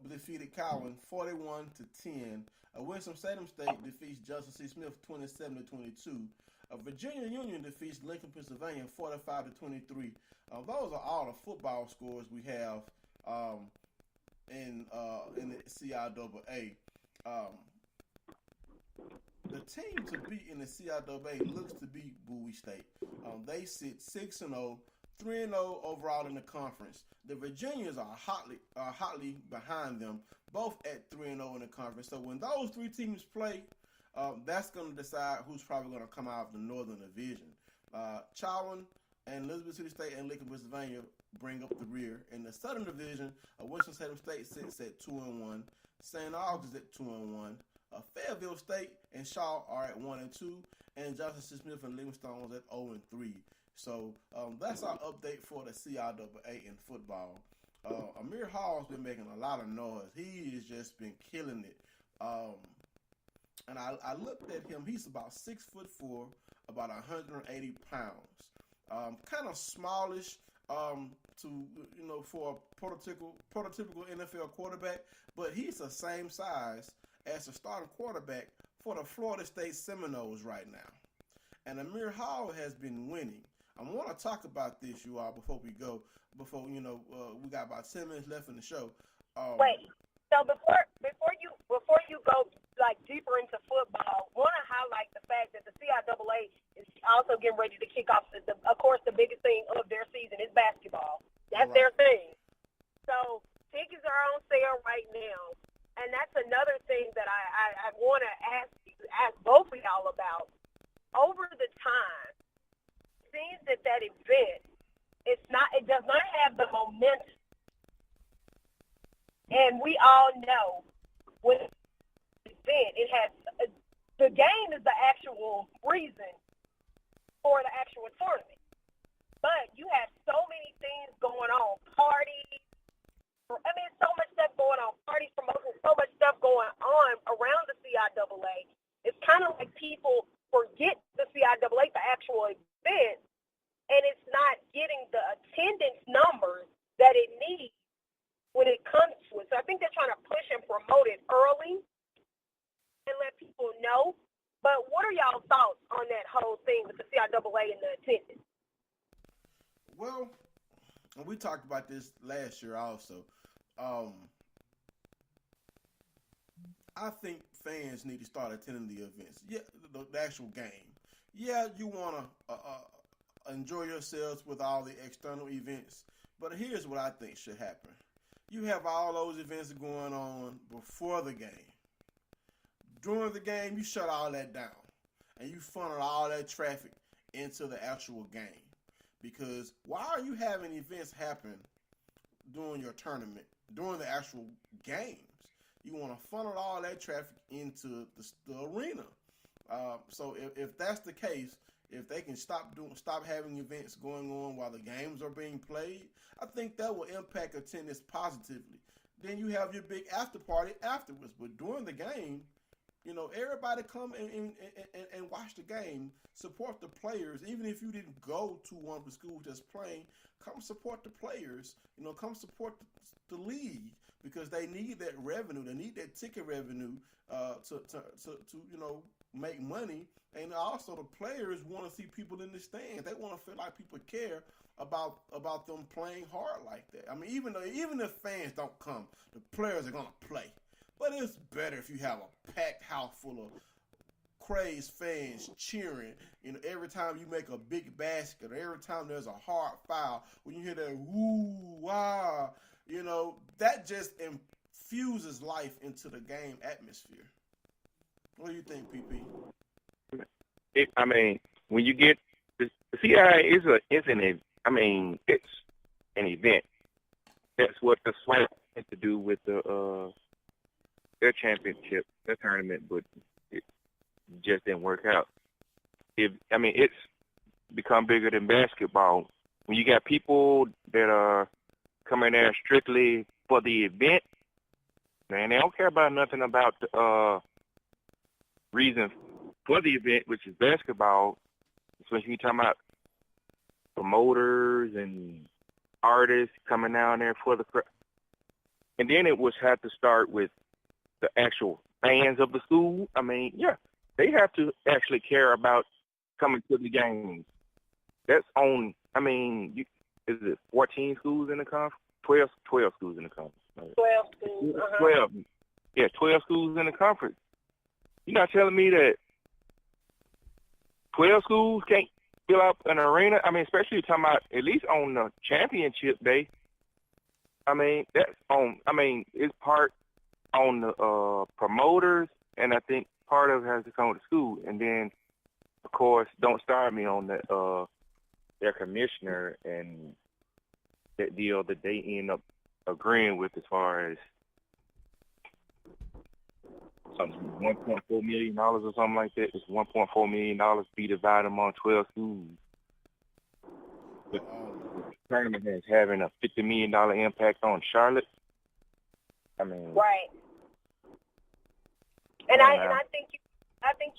Speaker 2: defeated Cowan 41-10. Winston-Salem State defeats Justin C. Smith 27-22. Virginia Union defeats Lincoln, Pennsylvania 45-23. Those are all the football scores we have in the CIAA. The team to beat in the CIAA looks to be Bowie State. They sit 6-0, 3-0 overall in the conference. The Virginians are hotly behind them, both at 3-0 in the conference. So when those three teams play, that's going to decide who's probably going to come out of the Northern Division. Chowan and Elizabeth City State and Lincoln, Pennsylvania bring up the rear. In the Southern Division, Winston-Salem State sits at 2-1. St. Augustine is at 2-1. Fayetteville State and Shaw are at 1-2, and Johnson C. Smith and Livingstone is at 0-3. So that's our update for the CIAA in football. Amir Hall's been making a lot of noise. He has just been killing it. And I looked at him. He's about 6'4", about 180 pounds. Kind of smallish for a prototypical NFL quarterback, but he's the same size as the starting quarterback for the Florida State Seminoles right now. And Amir Hall has been winning. I want to talk about this, you all, before we go. We got about 10 minutes left in the show.
Speaker 3: Wait. So before you go like deeper into football, want to highlight the fact that the CIAA is also getting ready to kick off. Of course, the biggest thing of their season is basketball. That's their thing. So tickets are on sale right now, and that's another thing that I want to ask you. ask both of y'all about. Over the time, it seems that event, it does not have the momentum. And we all know when it's event, it has the game is the actual reason for the actual tournament. But you have so many things going on, parties. I mean, so much stuff going on, parties, promotions, so much stuff going on around the CIAA. It's kind of like people forget the CIAA, the actual event, and it's not getting the attendance numbers that it needs when it comes to it. So I think they're trying to push and promote it early and let people know. But what are y'all thoughts on that whole thing with the CIAA and the attendance?
Speaker 2: Well, we talked about this last year also. I think fans need to start attending the events. Yeah, the actual game. Yeah, you want to enjoy yourselves with all the external events, but here's what I think should happen. You have all those events going on before the game. During the game, you shut all that down, and you funnel all that traffic into the actual game. Because why are you having events happen during your tournament, during the actual games? You want to funnel all that traffic into the arena. So if that's the case, if they can stop having events going on while the games are being played, I think that will impact attendance positively. Then you have your big after party afterwards. But during the game, everybody come and watch the game, support the players. Even if you didn't go to one of the schools that's playing, come support the players. Come support the league because they need that revenue. They need that ticket revenue to make money. And also the players want to see people in the stands. They want to feel like people care about them playing hard like that. I mean, even if fans don't come, the players are gonna play. But it's better if you have a packed house full of crazed fans cheering, every time you make a big basket or every time there's a hard foul, when you hear that woo, wow, that just infuses life into the game atmosphere. What do you think, PP?
Speaker 5: When you get the CIA it's an event. That's what the SWAC has to do with their championship, their tournament, but it just didn't work out. It's become bigger than basketball. When you got people that are coming there strictly for the event, man, they don't care about nothing about the reason for the event, which is basketball. So when you talking about promoters and artists coming down there for the crowd, and then it was had to start with the actual fans of the school. They have to actually care about coming to the games. That's on. Is it 14 schools in the conference? 12 schools in the conference.
Speaker 3: 12 schools.
Speaker 5: 12. Yeah, 12 schools in the conference. You're not telling me that 12 schools can't fill up an arena? Especially talking about at least on the championship day. That's on. It's part on the promoters, and I think part of it has to come with the school. And then, of course, don't start me on their commissioner and that deal that they end up agreeing with as far as $1.4 million or something like that. It's $1.4 million to be divided among 12 schools. But the tournament is having a $50 million impact on Charlotte.
Speaker 3: Right. And I think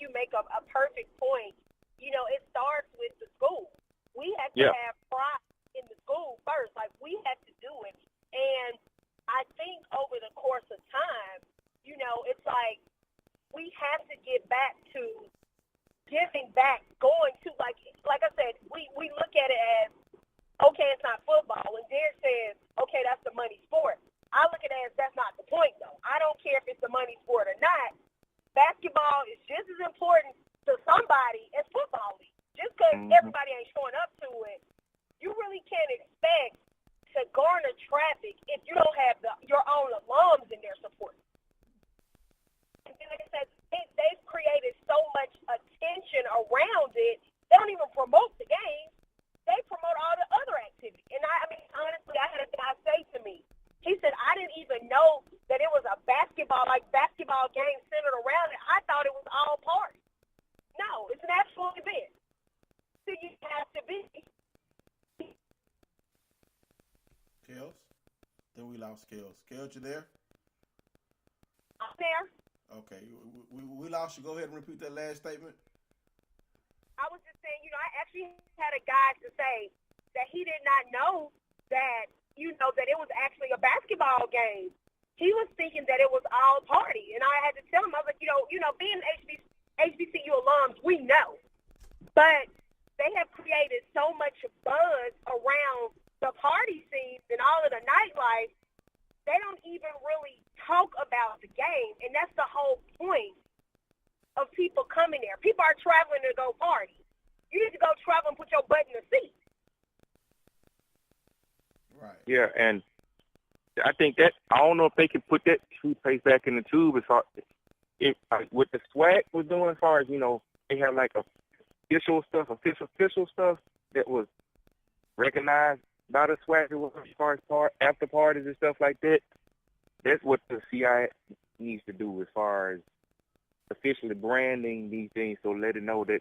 Speaker 3: you make a perfect point. It starts with the school. We have to have pride in the school first. Like, we have to do it. And I think over the course of time, it's like we have to get back to giving back, going to, like I said, we look at it as, okay, it's not football. And Derek says, okay, that's the money sport. I look at it as that's not the point, though. I don't care if it's the money sport or not. Basketball is just as important to somebody as football is. Just because everybody ain't showing up to it, you really can't expect to garner traffic if you don't have your own alums in there supporting. And then, like I said, they've created so much attention around it. They don't even promote the game. They promote all the other activities. And I mean, honestly, I had a guy say to me, he said, I didn't even know that it was a basketball game centered around it. I thought it was all party. No, it's an actual event. So you have to be.
Speaker 2: Kels? Then we lost Kels. Kels, you there?
Speaker 3: I'm there.
Speaker 2: Okay. We lost you. Go ahead and repeat that last statement.
Speaker 3: I was just saying, I actually had a guy to say that he did not know that, that it was actually a basketball game. He was thinking that it was all party. And I had to tell him, I was like, being HBCU alums, we know. But they have created so much buzz around the party scenes and all of the nightlife, they don't even really talk about the game. And that's the whole point of people coming there. People are traveling to go party. You need to go travel and put your butt in the seat.
Speaker 2: Right.
Speaker 5: Yeah, and I think that, I don't know if they can put that toothpaste back in the tube as far what the SWAC was doing as far as, they have like official stuff that was recognized by the SWAC as far as after parties and stuff like that. That's what the CIA needs to do as far as officially branding these things, so let it know that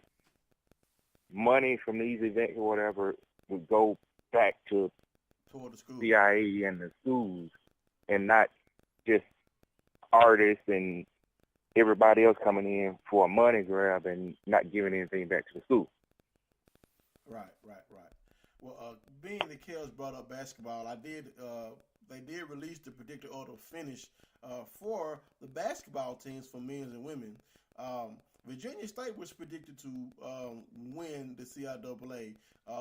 Speaker 5: money from these events or whatever would go back to
Speaker 2: toward the school.
Speaker 5: CIA and the schools, and not just artists and everybody else coming in for a money grab and not giving anything back to the school.
Speaker 2: Right. Well, being that Kels brought up basketball, they did release the predicted order of finish for the basketball teams for men and women. Virginia State was predicted to win the CIAA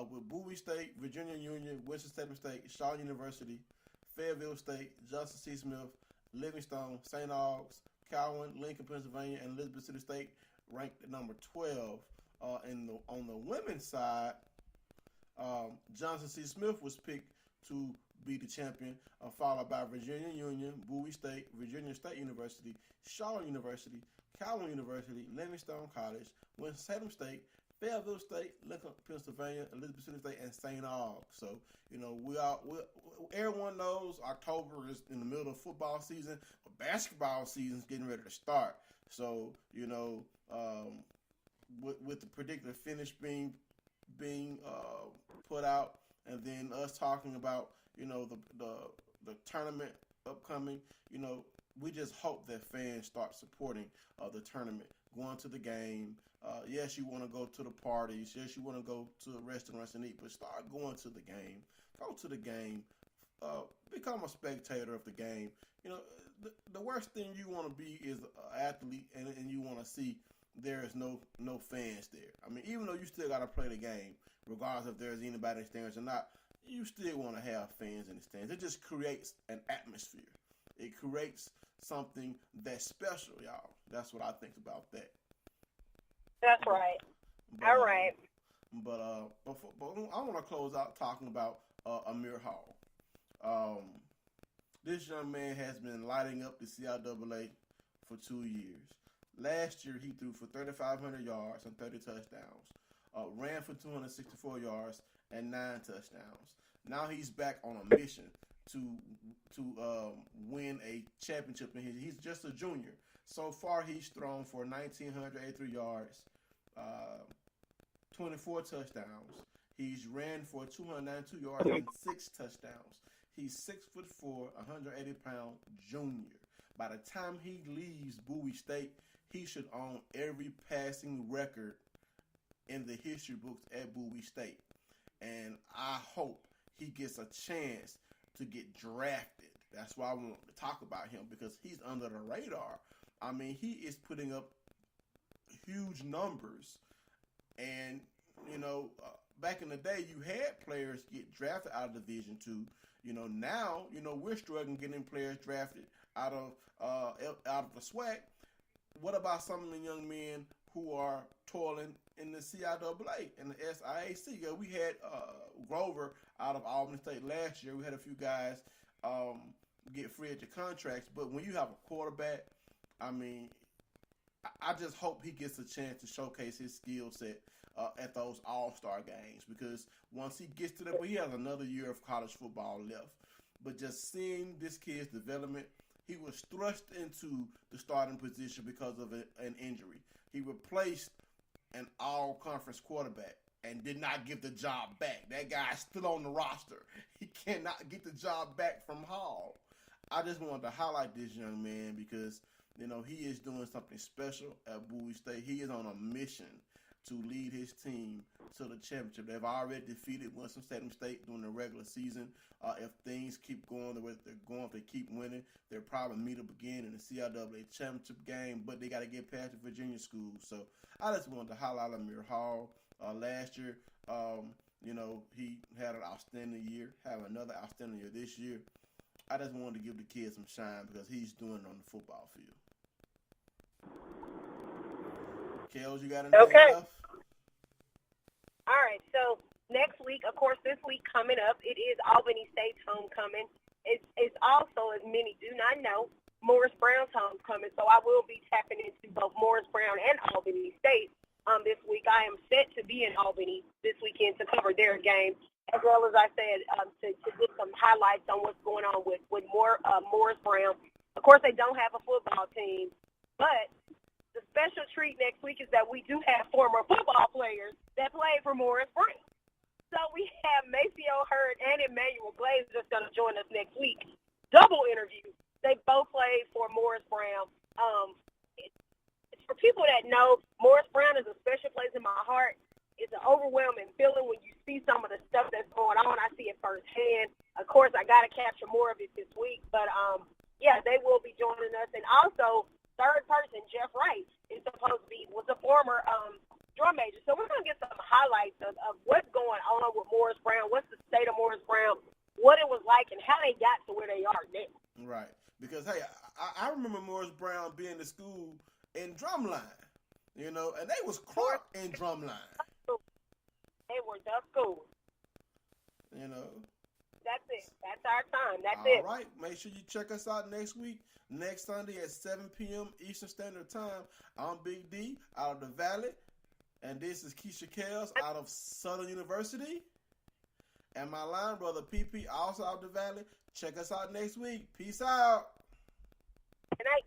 Speaker 2: with Bowie State, Virginia Union, Winston-Salem State, Shaw University, Fayetteville State, Johnson C. Smith, Livingstone, St. Aug's, Cowan, Lincoln, Pennsylvania, and Elizabeth City State ranked at number 12. On the women's side, Johnson C. Smith was picked to be the champion, followed by Virginia Union, Bowie State, Virginia State University, Shaw University, Cowan University, Livingstone College, Winston-Salem State, Fayetteville State, Lincoln, Pennsylvania, Elizabeth City State, and St. Aug's. So, everyone knows October is in the middle of football season, but basketball season is getting ready to start. So, with the predicted finish being put out, and then us talking about the tournament upcoming, we just hope that fans start supporting the tournament, going to the game. Yes, you want to go to the parties. Yes, you want to go to restaurants and eat, but start going to the game. Go to the game. Become a spectator of the game. The worst thing you want to be is an athlete, and you want to see there is no fans there. I mean, even though you still got to play the game, regardless if there's anybody in the stands or not, you still want to have fans in the stands. It just creates an atmosphere. It creates something that's special, y'all. That's what I think about that.
Speaker 3: That's right. All right.
Speaker 2: But I want to close out talking about Amir Hall. This young man has been lighting up the CIAA for 2 years. Last year, he threw for 3,500 yards and 30 touchdowns, ran for 264 yards and 9 touchdowns. Now he's back on a mission to win a championship. He's just a junior. So far, he's thrown for 1,983 yards, 24 touchdowns. He's ran for 292 yards and 6 touchdowns. He's 6'4", 180-pound junior. By the time he leaves Bowie State, he should own every passing record in the history books at Bowie State. And I hope he gets a chance to get drafted. That's why I want to talk about him, because he's under the radar. I mean, he is putting up huge numbers. And, back in the day, you had players get drafted out of Division II. Now, we're struggling getting players drafted out of the SWAC. What about some of the young men who are toiling in the CIAA and the SIAC? We had Grover out of Albany State last year. We had a few guys get free agent contracts. But when you have a quarterback, I mean, I just hope he gets a chance to showcase his skill set at those all-star games, because once he gets to that, he has another year of college football left. But just seeing this kid's development, he was thrust into the starting position because of an injury. He replaced an all-conference quarterback and did not get the job back. That guy's still on the roster. He cannot get the job back from Hall. I just wanted to highlight this young man because, you know, he is doing something special at Bowie State. He is on a mission to lead his team to the championship. They've already defeated Winston-Salem State during the regular season. If things keep going the way they're going, if they keep winning, they'll probably meet up again in the CIAA championship game, but they got to get past the Virginia schools. So I just wanted to highlight Amir Hall. Last year, you know, he had an outstanding year, have another outstanding year this year. I just wanted to give the kid some shine because he's doing it on the football field. Kels, you got anything else?
Speaker 3: All right, so next week, of course, this week coming up, it is Albany State's homecoming. It's also, as many do not know, Morris Brown's homecoming. So I will be tapping into both Morris Brown and Albany State this week. I am set to be in Albany this weekend to cover their game, as well as I said, to get some highlights on what's going on with Morris Brown. Of course, they don't have a football team, but the special treat next week is that we do have former football players that played for Morris Brown. So we have Maceo Hurd and Emmanuel Glaze just going to join us next week. Double interview. They both played for Morris Brown. For people that know, Morris Brown is a special place in my heart. It's an overwhelming feeling when you see some of the stuff that's going on. I see it firsthand. Of course, I got to capture more of it this week. But, yeah, they will be joining us. And also, third person, Jeff Wright, was a former drum major. So we're going to get some highlights of what's going on with Morris Brown, what's the state of Morris Brown, what it was like, and how they got to where they are now.
Speaker 2: Right. Because, hey, I remember Morris Brown being in school in drumline, you know, and they was crunk in drumline.
Speaker 3: They were the school.
Speaker 2: You know.
Speaker 3: That's it. That's our time. That's it.
Speaker 2: All right. Make sure you check us out next week, next Sunday at 7 p.m. Eastern Standard Time. I'm Big D out of the Valley, and this is Keisha Kels out of Southern University. And my line brother PP, also out of the Valley. Check us out next week. Peace out.
Speaker 3: Good night.